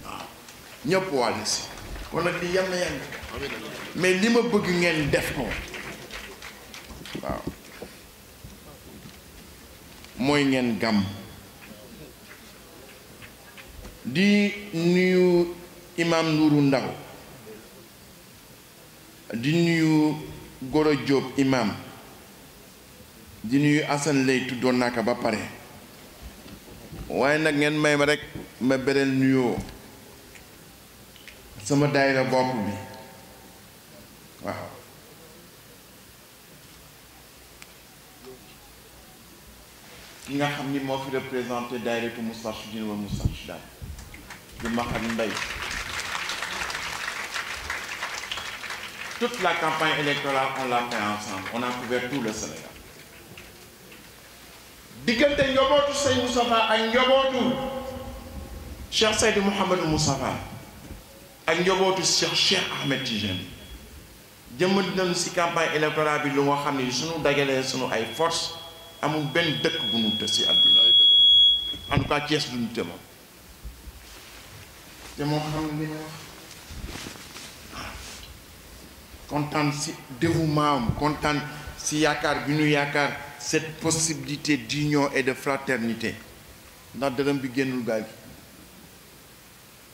waaw ñëpp wàllu si kon nag li yem na yem mais li ma bëgg ngeen def ko waaw mooy ngeen gàmm di nuyu imam Nourou Ndaw di nuyu Goro Diop imam di nuyu Assane lay tuddoon naa ko ba pare waaye nag ngeen may ma rek ma bereel nuyoo sama daayira bopp bi waaw ki nga xam ni moo fi représenté daayiratu Moustarchidine wal Moustarchidaat di Mahad Mbaye toute la campagne électorale on l'a fait ensemble on a couvert tout le Sénégal diggante njobootu Sëñ Moustapha ak njobootu Cheikh Seydou Mouhamadou Moustapha ak njobootu Cheikh Ahmed Tijani jëmmal nañu si campagne électorale bi lu nga xam ne suñu dajalee suñu ay force amul benn dëkk bu nu tës si àdduna en tout cas Thiès du ñu te moom te moo xam ne li may wax kontaan si dévouement am kontaan si yaakaar bi ñu yaakaar cette possibilité d'union et de fraternité ndax dërëm bi génnul gaal gi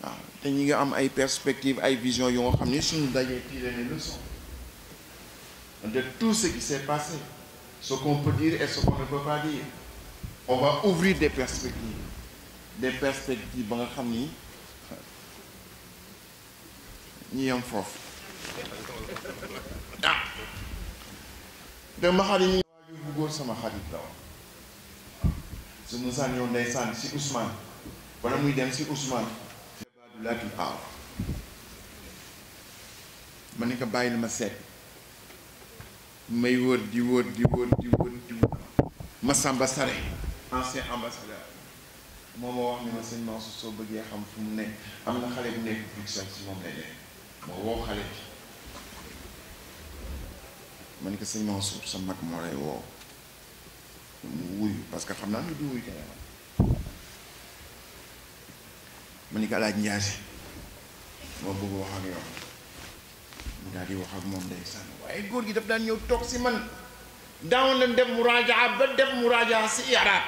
waaw te ñi nga am ay perspectives ay visions yoo nga xam ni suñu dajee tirer les leçons de tout ce qui s'est passé ce qu'on peut dire et ce qu'on ne peut pas dire on va ouvrir des perspectives ba nga xam ni ñi yam foofu ah dama xarit ñi waajur bu góor sama xarit la woon su mu sànni yoon day sànni si Ousmane wala muy dem si Ousmane du laatu aaw ma ne ko bàyyi ma seet may wër di wër Massamba Saré ancien ambassadeur moo ma wax ni ma sëñ Mansour soo bëggee xam fu mu nekk am na xale bu nekk Bruxelles si moom lay nekk moo woo xale bi ma ne ko sëñ Mansour sa mag moo lay woo mu wuyu parce que xam naa ni du wuyu keneen ma ne ko Alaaji Njaase moo bëgg wax ak yow mu daal di wax ak moom ndeysaan waaye góor gi daf daan ñëw toog si man daawoon leen def muraajaa ba def muraajaa si i'raab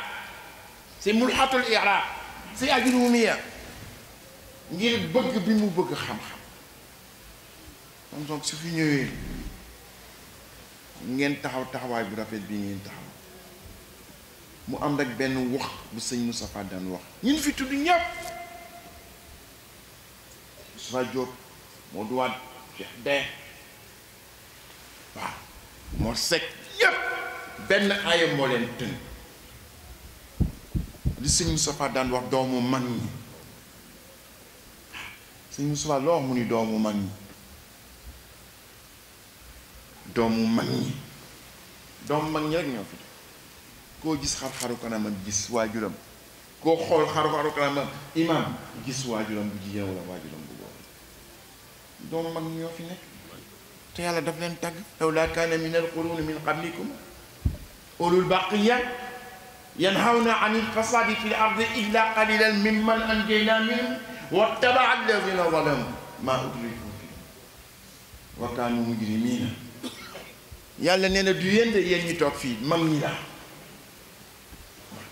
si mulhatul i'raab si ajrumiya ngir bëgg bi mu bëgg xam-xam donc su fi ñëwee ngeen taxawaay bu rafet bi ngeen taxaw mu am rek benn wax bu sëñ Moustapha daan wax ñun fi tudd ñëpp Moustapha Diop moo duwaat de waaw moo sekk ñépp benn aaya moo leen tën li sëñ Moustapha daan wax doomu mag ñi sëñ Moustapha loo wax mu ni doomu mag ñi doomu mag ñi rek ñoo fi koo gis xar-xaru kanamam gis waajuram koo xool xar-xaru kanamam imam gis waajuram bu jigéen wala waajuram bu góor doomu mag ñi ñoo fi nekk te yàlla daf leen tàgg lawlaa kaana min al-quruuni min qablikum ulul baqiya yanhawna anil fasaadi fil ardi illa qalilan mimman anjaynaa minhum wattaba'a alladhina zalamu maa utrifu fiihi wa kaanu mujrimiina yàlla nee na du yéen de yéen ñi toog fii mag ñi la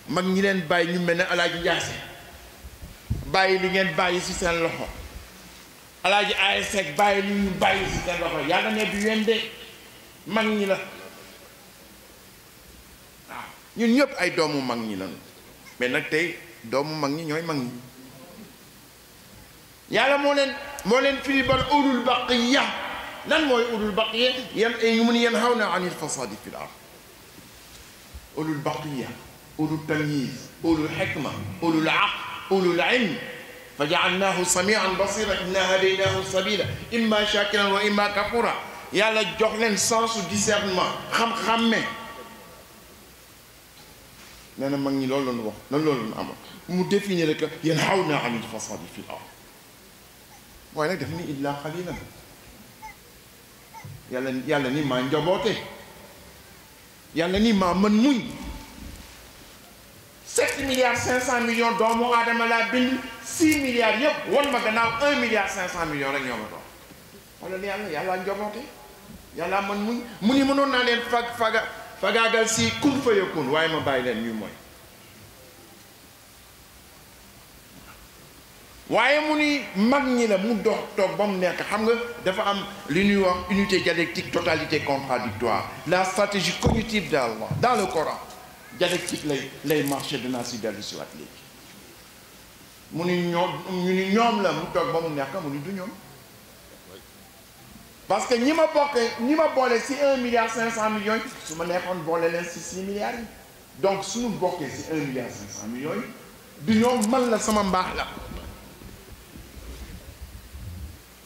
mag ñi leen bàyyi ñu mel ne Alaaji Njaase bàyyi li ngeen bàyyi ci seen loxo Alaaji ASEC bàyyi li ñu bàyyi ci seen loxo yàlla ne du yéen de mag ñi la waaw ñun ñëpp ay doomu mag ñi lañu mais nag tey doomu mag ñi ñooy mag ñi yàlla moo leen firi ban ulul baqiya lan mooy ulul baqiya yu mun yanhawna anil fasaadi fil ard ulul baqiya ulul tamyiz ulul hikma ulul aql ulul ilm fa jaalnaahu samian basira inna hadaynaahu sabila imma shakiran wa imma kafura yàlla jox leen sensu discernement xam-xamme nee na mag ñi loolu lañu wax loolu lañu amoon mu définir que yanhawna anil fasadi fil ard waaye nag def ni illa qalilan yàlla ni maa njaboote yàlla ni maa mën muñ 7 milliards 500 millions doomu aadama laa bind 6 milliards yëpp won ma gannaaw 1 milliard 500 millions rek ñoo ma doon wala yàlla njaboote yàlla mën muñ mu ni mënoon naa leen fagaagal si kun fa yakun waaye ma bàyyi leen ñuy mooy waaye mu ni mag ñi la mu dox toog ba mu nekk xam nga dafa am li ñuy wax unité dialectique totalité contradictoire la stratégie cognitive d'Allah dans le Coran dialectique lay marché dinaa si dellu si waat léegi mu ni ñoom la mu toog ba mu nekk mu ni du ñoom parce que ñi ma boole si 1 milliard 500 millions yi su ma neexoon boole leen si 6 milliards yi donc suñu bokkee si 1 milliard 500 millions yi du ñoom man la sama mbaax la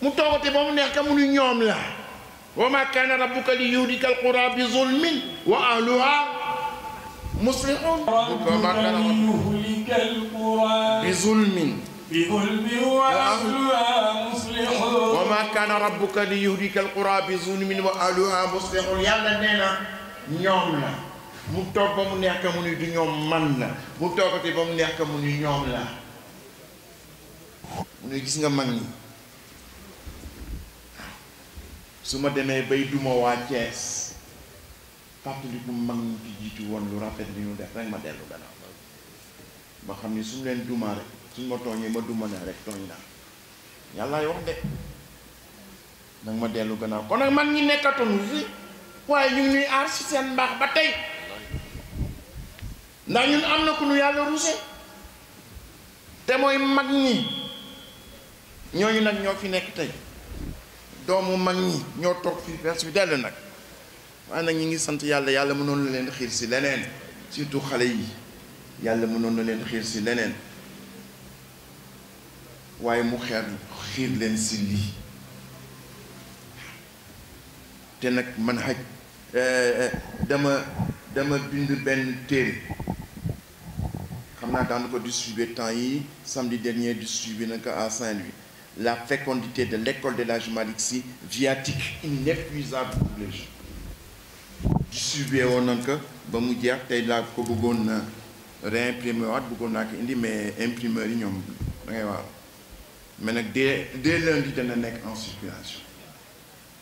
mu toogate ba mu nekk mu ni ñoom la wa ma kaana rabbuka li yuhlika al-qura bi zulmin wa ahluha muslihun wa ma kaana bi zulmin wa ma kaana rabbuka li yuhlika al-qura bi zulmin wa ahluha muslihun yàlla nee na ñoom la mu toog ba mu nekk mu ni du ñoom man la mu toogate ba mu nekk mu ni ñoom la mu ne gis nga mag ñi su ma demee bay duma waa Thiès fàttaliku mag ñi fi jiitu woon lu rafet li ñu def rek ma dellu gannaaw ma xam ni suñu leen duma rek suñ ma tooñee ma duma ne rek tooñ naa yàllaay wax de nag ma dellu gannaaw kon nag mag ñi nekkatuñu fi waaye ñu ngi ñuy aar ci seen mbaax ba tey ndax ñun am na ku nu yàlla ruse te mooy mag ñi ñooñu nag ñoo fi nekk tey doomu mag ñi ñoo toog fii fees bi dell nag waaye nag ñi ngi sant yàlla mënoon na leen xiir si leneen surtout xale yi yàlla mënoon na leen xiir si leneen waaye mu xiir leen si lii te nag man xaj dama bind benn téere xam naa daan ko distribuer temps yi samedi dernier distribué na ko à Saint-Louis la fécondité de l'école de l'Hadji Malick Sy viatique inépuisable pour les gens distribué woon nañ ko ba mu jeex tey laa ko bëggoon na réimprimer waat bëggoon naa ko indi mais imprimeur yi ñoom da ngay waaw mais nag dès lundi dana nekk en circulation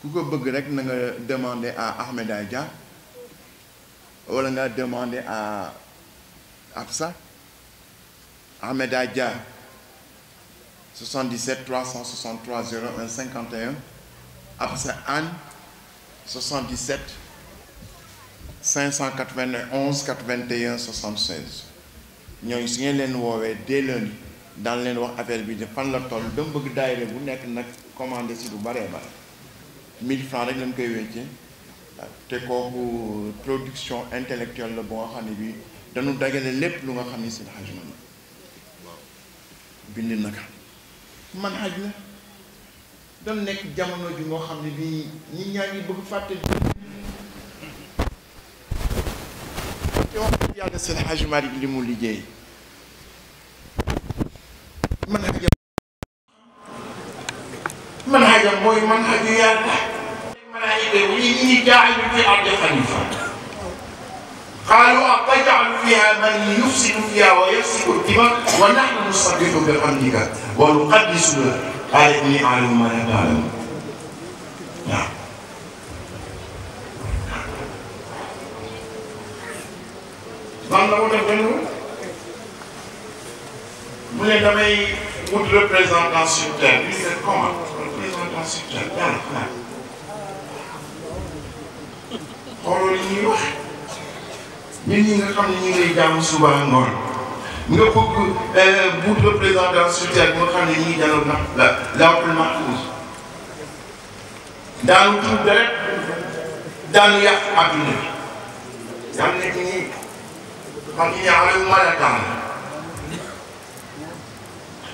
ku ko bëgg rek na nga demander à Ahmed Aïdia wala nga demander à Absa Ahmed Aïdia 77 363 01 51 Absa Anne 77 591 81 76 ñooñu su ngeen leen woowee dès lundi daan leen wax affaire bi de fan la toll dama bëgg daayira bu nekk nag commandé si lu baree bare 1000 francs rek lañ koy wéccee te kooku production intellectuelle la boo xam ne bi dañu dagale lépp lu nga xam ni si la Hajj Malick bind naka man xaj la dañ nekk jamono ji nga xam ne bii ñi ñaa ngi bëgg fàtte te wax yàlla seen Hajj Malick li mu liggéey man xajam mooy man xaju yàlla malaayika yi ñi jaalu fi ardi xalifa qaalu ataj'alu fiha man yufsidu fiha wa yasfiku dima wa nahnu nusabbihu bihamdika wa nuqaddisu lak qaala inni a'lamu ma la ta'lamun waaw man la ko def benn mu ne damay wut représentant sur terre bi c'est comment représentant sur terre yàlla xanaa xooloo li ñuy wax ñun ñi nga xam ne ñu ngi lay jaamu suba ngoon nga bëgg wut représentant sur terre bi nga xam ne ñu ngi janoon la lawhul mahfuz daanu tuub rek daanu yàq àdduna bi yàlla nekk nii xam ni ya'lamu ma la ta'lamun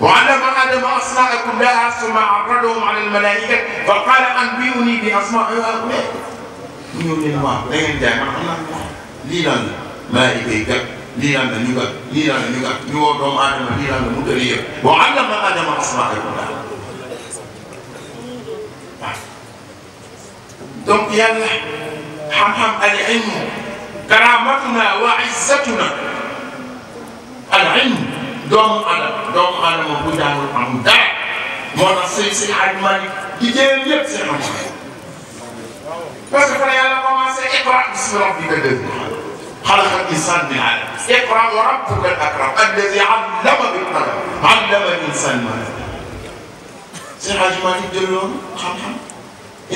وعلم آدم الأسماء كلها ثم عرضهم على الملائكة فقال أنبئوني بأسماء هؤلاء. ñu leen waaw da ngeen jaay man xam naa ko lii lan la malaayika yi kat lii lan la ñu kat lii lan la ñu kat ñu woo doomu aadama lii lan la mu tëri yëpp wa allama aadama asmaa kullaha. waaw donc yàlla xam-xam al ilmu karaamatuna wa izzatuna al ilmu doomu aadama bu jàngul am dara moo tax si Hadj Malick liggéeyam yëpp si xam-xam parce que fa la yàlla commencé iqra bismi rabbika alladi xalaqa al-insaana min alaq iqra wa rabbuka al-akram alladi allama bil qalam allama al-insaana ma lam ya'lam. si Hadj Malick jël loolu xam-xam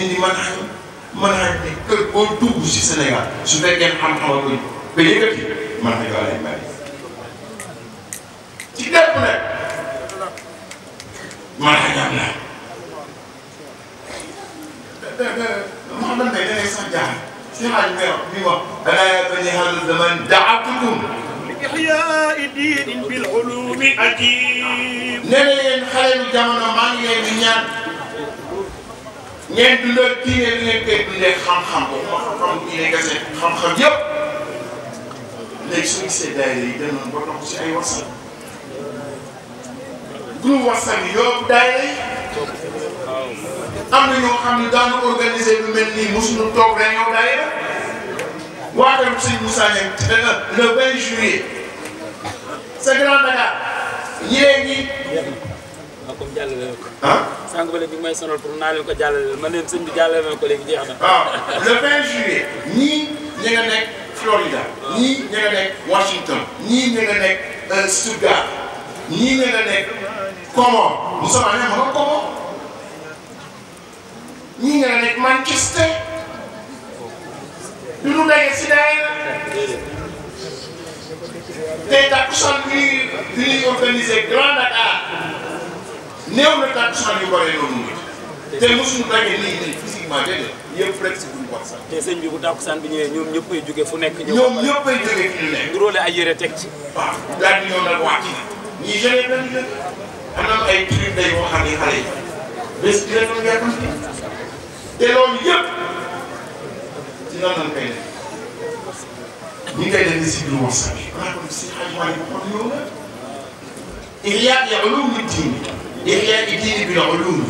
indi mën a ne kër boo dugg si Sénégal su fekkee xam-xam a ko yëkkati mën a jox ay mbay ci lépp nag mën a ñam la Mouhamed Mbaye da ngay sax jaar si xaaj bi wax alaa yaa banii haazaa zaman da'awtukum li ihyaa'i diinin bil uluumi ajiib. nee na yéen xale yu jamono maa ngi leen di ñaan ngeen dundal diine bi ngeen koy dundee xam-xam waxuma xam-xam diine kese xam-xam yëpp léegi su gisee daayira yi danoon ba toog si ay WhatsApp groupe WhatsApp yi yóbbu daayira yi am na ñoo xam ne daanu organiser lu mel nii mosuñu toog réunion daayira waa tam sëñ Moussa Niang le 20 juillet sa Grand Dakar ñi comme jàllale ko. ah. sànq ba léegi may sonal pour naa leen ko jàllale ma leen sëñ bi jàllale na ko léegi jeex na. waaw le 20 juillet ñii ña nga nekk Florida ñii ña nga nekk Washington ñii ña nga nekk Stuttgart ñii ña nga nekk Comore Moussa Niang ma nga Comore ñii ña nga nekk Manchester du ñu daje si daayira te takkusaan bi ñuy organiser Grand Dakar néew na takkusaan yu bare noonu te mosuñu daje nii physiquement déedéet yëpp rek si buñu WhatsApp. te sëñ bi bu takkusaan bi ñëwee ñoom ñëppay jóge fu nekk. ñoom ñëppay jóge fi ñu nekk. nduróole ay yére teg ci. waaw daal di ñëw nag wàcc na ñii jëlee benn dëkk am na ay tribune day boo xam ne xale yi bés bi leen doon yàkkamti te loolu yëpp ci nan lañ koy def ñu ngi koy defee si biir WhatsApp bi maa ko si xayma yi ba xam ñëw na ihyaa ulumi diin ihyaa diin bil ulum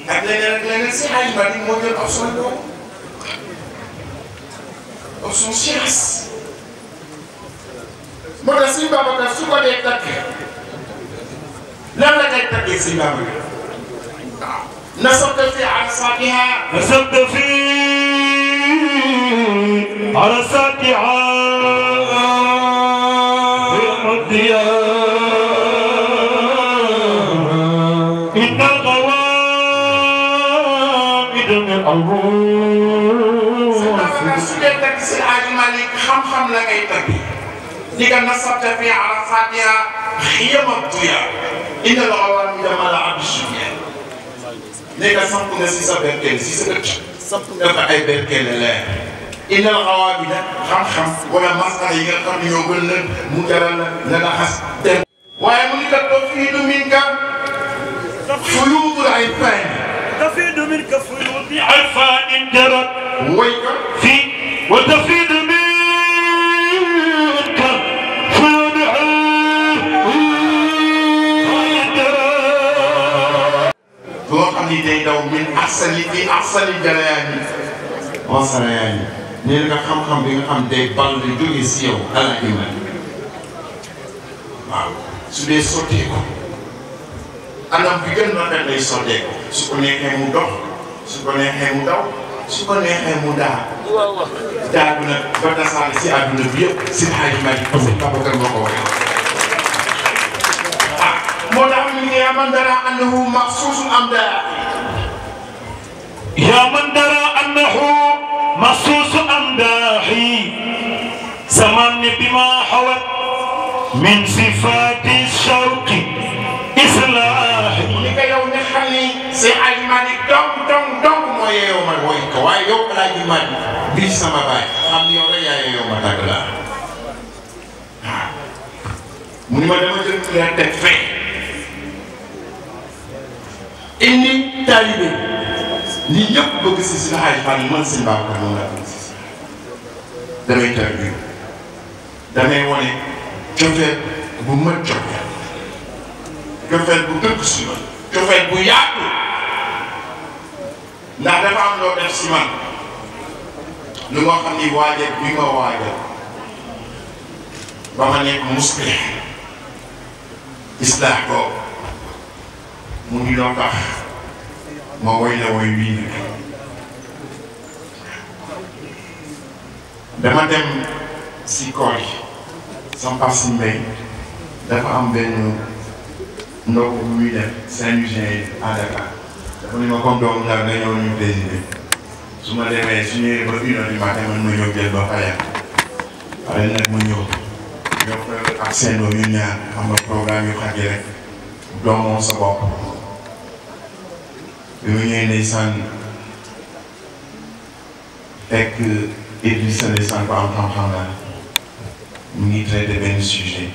ak leneen ak leneen si xayma yi moo jël option boobu option science moo tax si Babacar su ko dee takk lan la koy takkee si Babacar waaw nasabta fi arsaatiha nasabta fi arsaatiha bi inna al-qawaa'id min al-ruus. su dee takk si Hadj Malick xam-xam la ngay takk di nga nasabta fi arsaatiha xiyama dunya inna al-qawaa'id mala abshiya léegi samp nga si sa berkeel si sa ëtt samp nga fa ay berkeel leer inna al-qawaa'id xam-xam wala masala yi nga xam ne ñoo gën leen mu jaral la nga laxas dem. waaye mu ngi kat tafiidu minka fuyuudul irfaan تفيد منك فيوض عرفان جرت wayka في وتفيد منك فيوض عرفان جرت loo xam ni day daw min ahsani fi ahsani jarayaani wa sarayaani nee nga xam-xam bi nga xam day ball di jóge si yow ala iman waaw su dee sottee ko anam bi gën rafet lay sottee ko su ko neexee mu dox su ko neexee mu daw su ko neexee mu daa daadu nag ba tasaare si àdduna bi yëpp si Hadj Malick parce que Babacar moo ko waxee ah moo tax ñu ne yaa man dara annahu maxsuusun am daa يا من درى أنه مخصوص أمداحي سمان بما حوت من صفات الشوق إصلاحي ni ko yow ne xam ni si Hadj Malick dong moo yeeyoo ma woy ko waaye yow El Hadj Malick bii sama baay xam ni yow rek yaa yeeyoo ma tàgg laa waaw mu ni ma dama jël la teg fee taalibe ñi ñëpp bëgg si si Hadj Fall man sëñ Babacar moom laa bëgg si damay tarbiyu damay wane cofeel bu mat cofeel bu dëgg si man cofeel bu yaatu ndax dafa am loo def si man lu nga xam ni waajal bi ma waajal ba ma nekk muslih islaax ko mu ngi loo tax ma woy la woy wii nag dama dem si koor yi sama pap si mbay dafa am benn ndogu bu muy def Saint-Louisien à Dakar dafa ni ma comme doomu ndaw nga ñëw ñu présider su ma demee su ñëwee ba 1 heure du matin man ma ñëw jël ba pare pare nag ma ñëw ñoo ko ak seen doom yu ñaar xam nga programme yu xaj rek doomoo sa bopp bi mu ñëwee ndeysaan fekk Idrissa ndeysaan ko am xam-xam la mu ngi traité benn sujet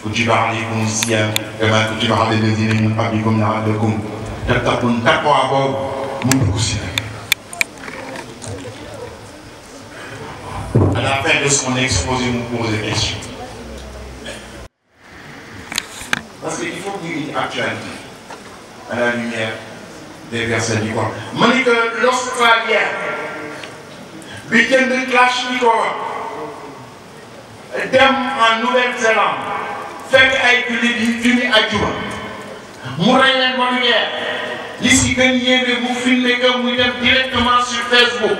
kutiba alaykum siyam kama kutiba ala alladhina min qablikum la'allakum tattaqun taqwa boobu mu dugg si nag à la fin de son exposé mu pose question parce que il faut qu'il y ait une actualité à la lumière des versets du Coran. Ma ni que l'Australien bi jënd Kalachnikov dem en Nouvelle-Zélande fekk ay jullit yi filmé àjjuma mu rey leen ba ñu yeer li si gën yéeme mu filmé que muy dem directement sur Facebook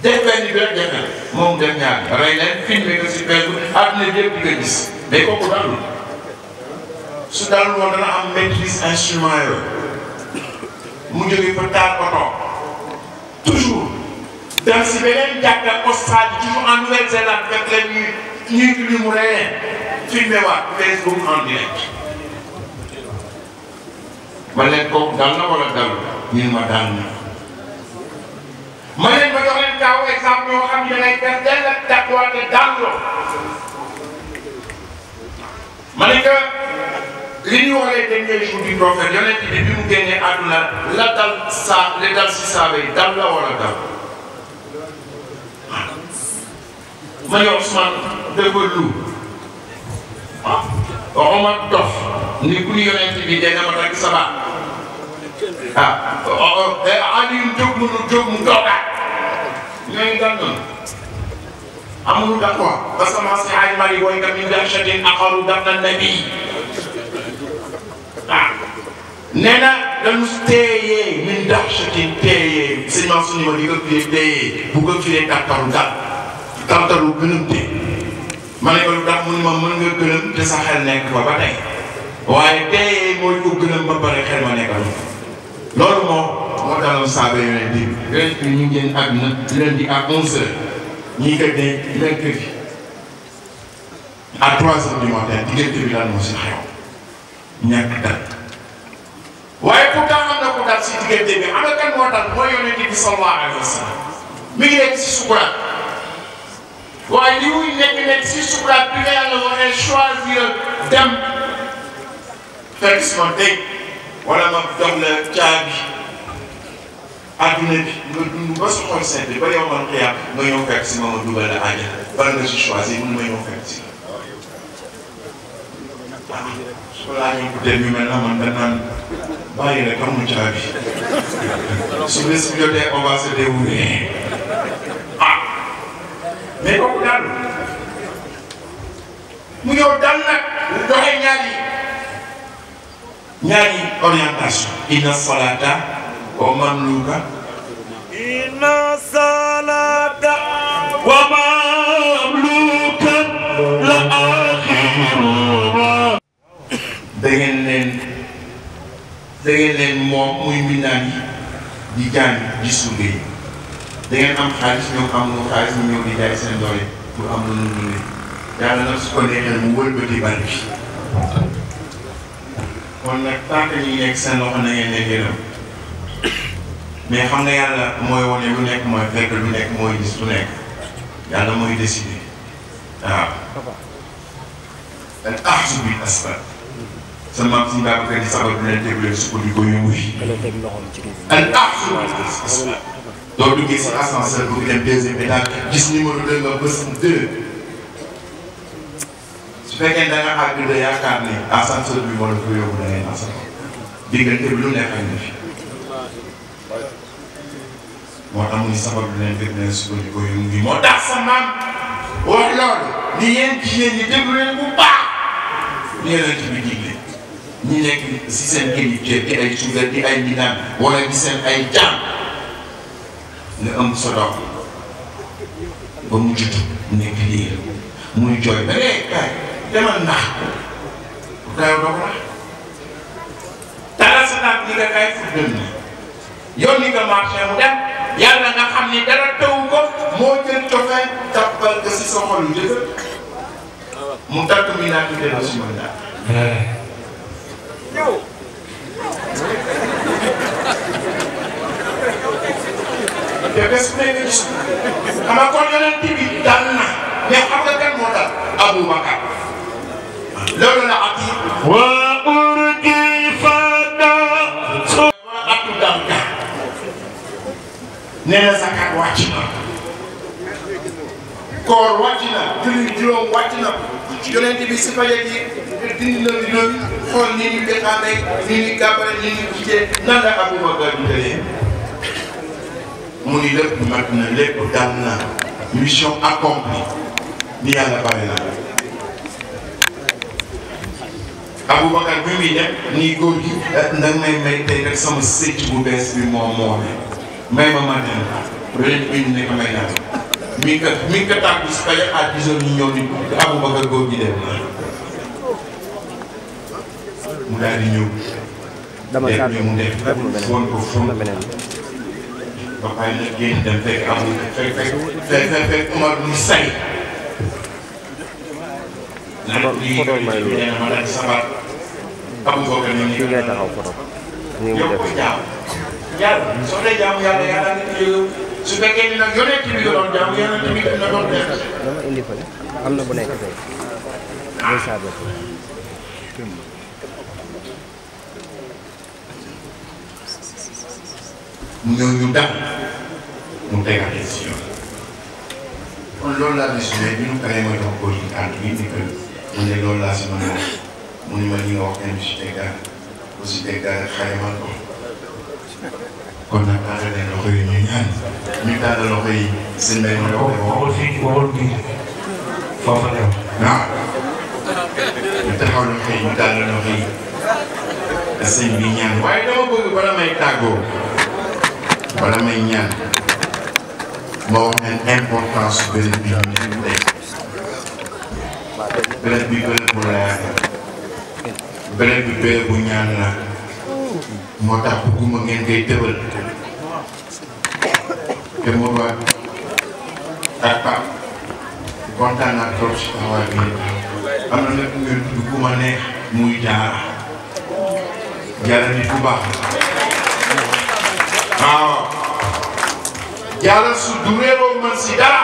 def benn bi rek def na moom def ñaar rey leen filmé que sur Facebook àdduna bi yëpp di ko gis mais kooku dalul su dalul woon dana am maîtrise instrument yooyu mu jógee fa taal oto toujours dem si beneen jàkka Australie toujours en Nouvelle-Zélande fekk leen ñuy julli mu rey filmé waat Facebook en direct ma leen kooku dal na wala dalul ñu ma dal na ma leen ma jox leen kaaw exemple yoo xam ne dangay def dell ak taqwa te dallo ma ne que li ñu wax les derniers jours du prophète yonent bi bi mu génnee àdduna la dal li dal si saaba yi dal la wala dal ma ne Ousmane dafa lu Omar dof ni ku ni yonent bi dee dama takk sa baat Aliou jóg mu toogaat ñooñu dal noonu amul d'accord parce que Mass Hadj Malick woy nga min dahshatin aqaru dafna nabi nee na dañu téye min dahshatin téye sëñ Mansour ni ma di ko firee téye bu ko firee tartaru gënëm te ma ne ko lu tax mu ni ma mën nga gënëm te sa xel nekk fa ba tey waaye téye mooy ko gënëm ba pare xel ma nekkal loolu moo daloon saaba yonent bi yonent bi ñu ngi génn àdduna lundi à 11h ñii kat ne mercredi à 3h du matin diggante bi lan moo si xew ñàkk dal waaye pourtant am na ko dal si diggante bi am na kan moo dal mooy yonent bi sallallahu alayhi wa sallam mi ngi nekk si sukuraat waaye li muy nekk si sukuraat bi nga yàlla waxee choisir dem fekk si ma tey wala ma jox la caabi adduna bi nga dund ba sa xol sedd ba yow man xiyaam nga ñëw fekk si ma dugal la àjjana ban nga si choisir mun ma ñëw fekk si su laa ñëw peut être ñu mel na man danaan bàyyi rek amul caabi su bés bu jotee on va se dérouler mais kooku daal mu ñëw dal nag doxe ñaari orientation inna salata wa mamluka inna salata wa mamluka la akhiruna da ngeen leen moom muy mbindaan yi di jàng di surga yi da ngeen am xaalis ñoom amuloo xaalis ñu ñëw di jaay seen doole pour am lu ñu dundee yàlla nag su ko neexee mu wëlbati bari bi kon nag tant que ñu nekk seen loxo na ngeen leen yërëm mais xam nga yàlla mooy wane lu nekk mooy fekk lu nekk mooy gis lu nekk yàlla mooy décider waaw al axzu bil asbab sa maam si Babacar di sabab bi leen déglu su ko di ko yëngu fi al axir doo duggee si ascenseur bu dem deuxième étage gis numéro 2 nga bës 2 su fekkee da nga àgg de yaakaar ni ascenseur bi moo la ko yóbbu da ngay ascenseur diggante bi lu nekk na fi moo tax muy sabab bi leen déglu leen su ko di ko yëngu fi moo tax sa maam wax loolu ni yéen jigéen ñi déglu leen bu baax ni yéen ci bi digle ñi nekk si seen kër yi di ay suugar di ay mbindaan wala di seen ay jaam nga ëmb sa doom ba mu judd nekk lii muy jooy ba kay demal ndax daaw doo ko wax dara sa naat ni nga kay fu dem na yow ni nga marché mu dem yàlla nga xam ni dara taw ko moo jël cofee tappal ko si sa xolu jëkkër mu tàgg mi naa tuddee la suma daal te bés bu nekk gis xam nga kon yonent bi dal na mais xam nga kan moo dal Aboubacar loolu la ati wa urgi fada atu dam ka nee na zakat wàcc na koor wàcc na julli juróom wàcc na yonent bi si fajar yi dindi na loolu xool ni ñu dexaane ni ñu gàbbare ni ñu jiitee nan la Aboubacar di tëlee mu ni lépp mat na lépp dal na mission accomplie ni yàlla bari na Aboubacar bi muy dem nii góor gi ndax may tey rek sama sëcc bu bees bi moo may ma matin beneen indi ne ko may naa mi ngi ko tàggu si fajar à 10 heures ñu ñëw ni Aboubacar góor gi dem na mu daal di ñëw def li mu def foon ko foon ba pare nag génn dem fekk amul fekk Omar mu say naan lii nee na ma daal di sabar Aboubacar ni ni yow ko jaam yàlla soo dee jaamu yàlla yàlla nga jóge su fekkee ni nag yonent bi nga doon jaamu yonent bi na doon def dama indi fële am na bu nekk tey muy saabe mu ñëw ñu dal mu tegaatee si yoon kon loolu laa gis ne bi ñu paree ma jox góor gi kàddu gi ni que mu ne loolu laa si mën a wax mu ni ma li nga wax ne si teg daal aussi teg daal xayma ko kon nag tàllal leen loxo yi ñu ñaan ñu tàllal loxo yi seen mbéy mi waxul fii waxul bii foofa dem waaw ñu taxaw loxo yi ñu tàllal loxo yi sëñ bi ñaan waaye dama bëgg bala may tàggoo wala may ñaan ma wax leen importance béréb bi ñu nekk tey béréb bi béréb bu leer béréb bi béréb bu ñaan la moo tax bëgguma ngeen koy tëbal te moo doon ak Pape kontaan naa trop si taxawaay bi am na nag ngeen tudd ku ma neex muy Jaara Jaara nit ku baax waaw Jaara su dureeroo man si dara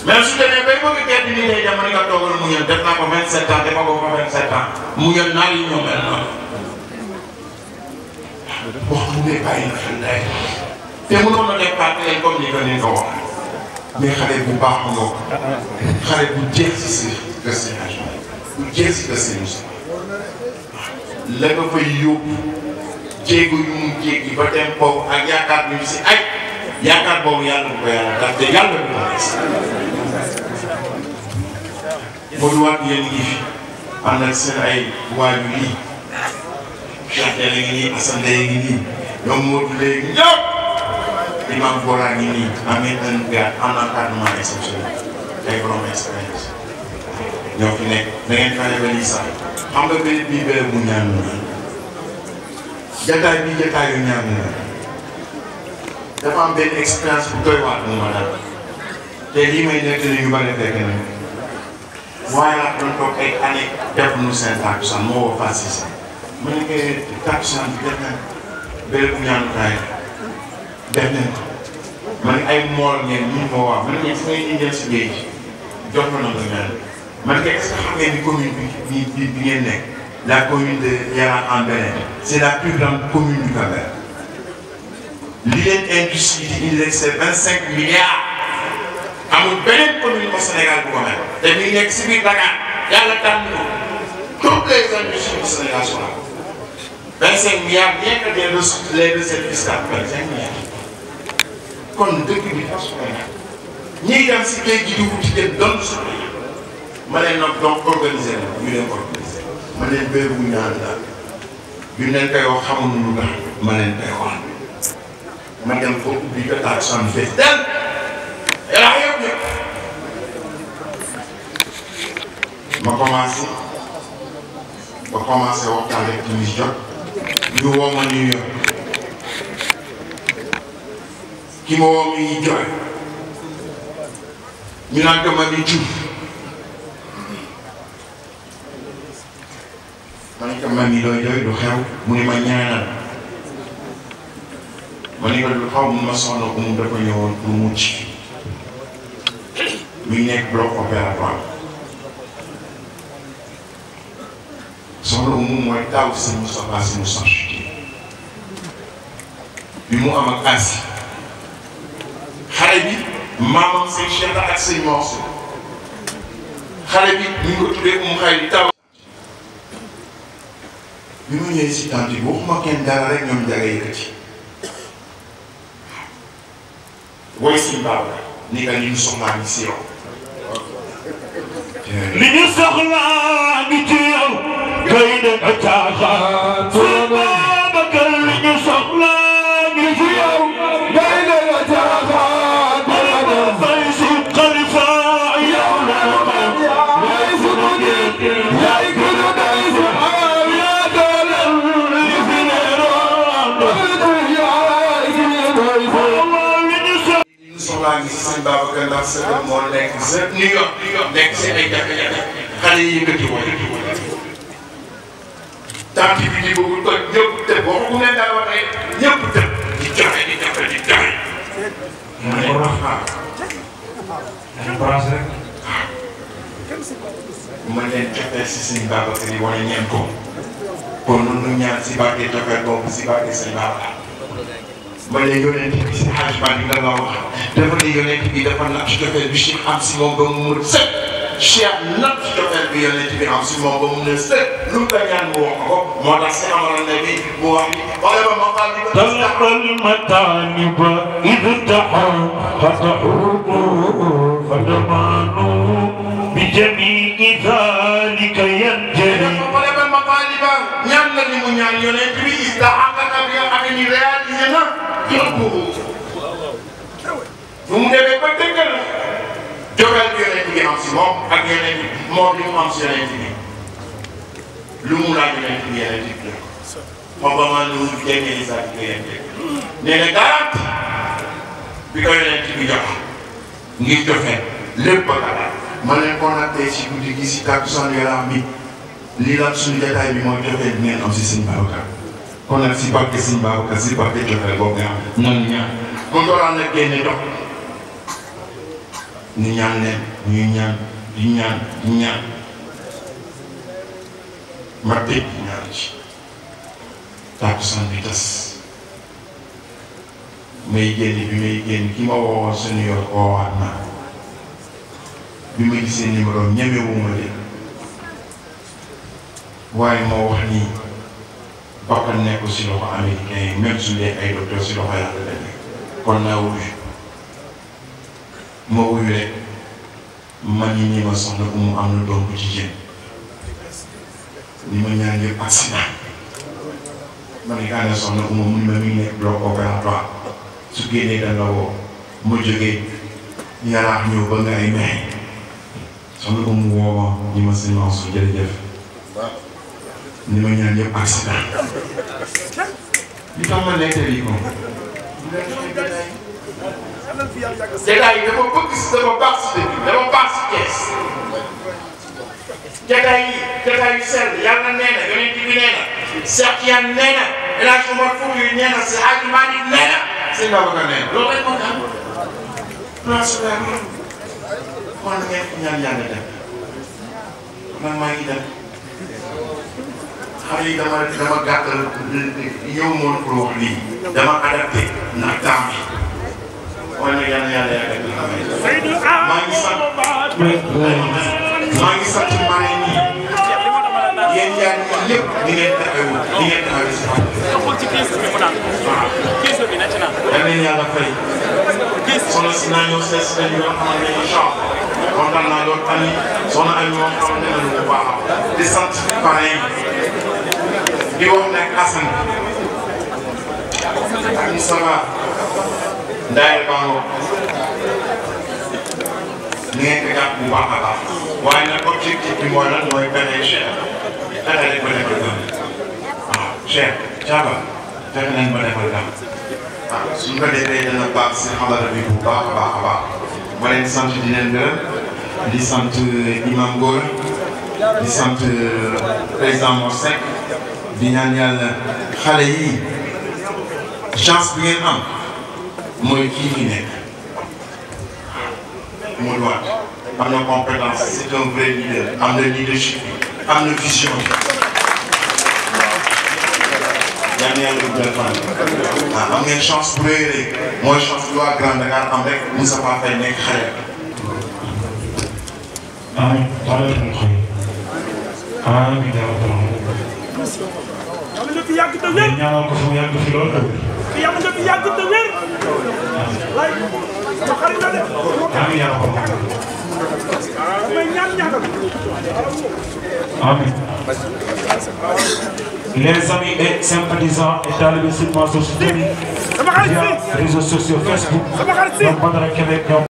mais su demee bay bëgg tedd ni day dem nga toogal mu ñëw def naa ko 27 ans dafa ko fa 27 ans mu ñëw naa yi ñoo mel noonu wax mu ne bàyyi na xel day te mënoon na def partenaire comme ni ko ni ko wax mais xale bu baax nga xale bu jeex si si destination bu jeex si destination la nga fay yóbbu jéego yu mu jéggi ba dem boobu ak yaakaar bi ñu si aj yaakaar boobu yàlla bu ko yàlla daf te yàlla bu ko gis Modou Wade yéen ngi fi ànd ak seen ay waajur yi Cheikh Jalle ngi nii Assane Ndeye ngi nii ñoom Modou léegi ñëpp Imam Bora ngi nii amee un gars en encadrement exceptionnel ay borom expérience ñoo fi nekk da ngeen fexe ba lii sax xam nga béréb bii béréb bu ñaan la jataay bi jataay yu ñaan la dafa am benn expérience bu doy waar bu ma daal te lii may nekk ni ñu bari fekk nañ waaye nag doon toog ay année def nu seen takkusaan moo woo Fatou Cissé ma ne koy takkusaan bi def nañ béréb bu ñaanukaay def nañ ko ma ne ay mool ngeen ñu ko wax ma ne ñeen fu ngeen ñu jël si géej jox ma na nga ñaan ma ne ko est-ce que xam ngeen ni commune bi ngeen nekk la commune de Yara en Bénin. C'est la plus grande commune du Cap-Vert. L'île industrie il c'est 25 milliards. Amul beneen commune au Sénégal bu ko mel. te mi nekk si biir Dakar yàlla tànn ko. Toutes les industries du Sénégal sont là. 25 milliards rien que les recettes fiscales 25 milliards. kon dëkk bi dafa soxla ñiy dem si géej gi di wuti dem doon soxla ma leen nag donc organiser la ñu leen organiser ma leen béy bu ñaan daal ñu leen koy wax xamuñu lu tax ma leen koy wax ma dem ko ubbi ko taal son fees del yaa yëpp ñëpp ma commencé waxtaan rek timis jot ñu woo ma New York ki ma woo mi ngi jooy ñu naan ko ma di Diouf ma ne ko ma mi looy jooy du xew mu ne ma ñaanal ma ne ko lu xaw mu ma soxla ko mu dafa ñëwoon pour mucc mi nekk bloc opératoire soxla mu mooy taw si Moustapha Sy mu sanc bi mu am ak Asi xale bi maamam sëñ Cheikh ak sëñ Morsi xale bi ñu ngi ko tuddee mu xay di taw bi ma ñëwee si tante bi waxuma kenn dara rek ñoom jaga yëkkati woy sëñ Baba ni ka li ñu soxlaa ngi si yow li ñu soxlaa ngi ci yow kay de nga caaxaan sëñ Babacar li ñu soxlaa ngi ci yow kay de nga caaxaan fay si xalifa yow la yaay sunu njiit yaay gënu day si xaar yaa dooleel li fi leeroon yaay si doy soxlaa ngi si sëñ Babacar ndax sa kër moo nekk sa New York nekk si ay jafe-jafe xale yi yëkkati woon tante bi di bëgg toj ñëpp te boo ko ne daal wax rek ñëpp tëb di joxe di joxe di joxe mu ne ma leen joxee si sëñ Babacar yi wane ñeen ko kon nu ñaan si barke joxe boobu si barke sëñ Babacar ma ne yonent bi si Hajj Malick nga la wax dafa ne yonent bi dafa natt joxe bi Cheikh am si moom ba mu mën sëpp Cheikh natt joxe bi yonent bi am si moom ba mu mën sëpp lu ko ñaan mu wax ko moo tax si amoon na bi mu wax ni wala ba ma xam ni ba طلق المتانب إذ تحقق فضمانوا بجميع ذلك ينجلي wala ba ma xaaliba ñaan la ni mu ñaan yonent bi istaxaqaka bi nga xam ni réalisé na yóbbu bu mu demee ba dëggal jogal bi yonent bi am si moom ak yonent bi moom li mu am si yonent bi lu mu laaj yonent bi yonent bi la moom ba maa nuyu jëndee li saa di ko yente nee na garanti bi ko yonent bi jox ngir joxe lépp ba kalaat ma leen ko nag tey si guddi gi si takkusaan Yara bi lii la suñu jotaay bi mooy joxe bi ngeen am si sëñ Babacar kon nag si barke sëñ Babacar si barke joxe boobu nga am nan ñaan bu dooraan nag génne dox ñu ñaan leen ñuy ñaan di ñaan di ñaan ma tëj ñaan ci takkusaan bi tas may génn bi may génn ki ma woowoon sa New York woowaat naa bi ma gisee numéro ñemewuma leen waaye moo wax nii bakkan nekk si loxo américain yi même su dee ay docteur si loxo yàlla la nekk kon naa wuyu ma wuyu rek man ñi nii ma soxla bu mu am na doom bu jigéen ni ma ñaan yëpp accident ma ne kaa ne soxna bu mu ma mi ngi nekk bloc opératoire su génnee da nga woo ma jógee Yaraax ñëw ba nga ay may soxna bu mu woo ma ñi ma sëñ Mansour jërëjëf ni ma ñaan yëpp accident li tax ma nekk lii ko jataay yi dafa bëgg si dafa baax si dëkk dafa baax si Thiès jataay yu sell yàlla nee na yonent bi nee na Cheikh Tidiane nee na El Hadj Omar Foutiyou nee na si Hadj Malick nee na sëñ Babacar nee na loolu rek moo tax transfert kon ngeen ñaan yàlla dem man maa ngi dem xale yi dama gàttal ñëw moon pour wax lii dama adapté ndax temps bi mooy nag yàlla yàlla yàggal maa ngi sant marraine yi yéen ñaar ñi lépp di ngeen taxawoo di ngeen taxawee si waaw yal nañu yàlla fay soxna si naa ñëw sees nañu yoo xamante ne incha allah kontaan naa loolu tamit soxna ay ñoo xamante ne bu baax di sant parrain yi di wax nag Assane ak Moustapha Ndaye Bango ni ngeen ko jàpp bu baax a baax waaye nag objectif bi mooy lan mooy benn Cheikh fexe leen ba defal gam waaw Cheikh Thiaba fexe leen ba defal gam waaw suñ ko defee dana baax si xabaar bi bu baax a baax a baax ma leen sant di leen gërëm di sant imam Gora di sant président Mor Seck di ñaan yàlla xale yi chance bi ngeen am mooy kii fi nekk Modou Wade am na compétence c'est un vrai leader am na leadership am na vision bi ñaan yàlla guddal fan am ngeen chance bu rëy rek mooy chance bi waa Grand Dakar am rek Moustapha Faye nekk xale amiin amiin ñaanal ko fu mu yàgg fi lool amiin yaa ko amiin les amis et sympathisants et talibés Serigne Mansour Sy via réseaux sociaux Facebook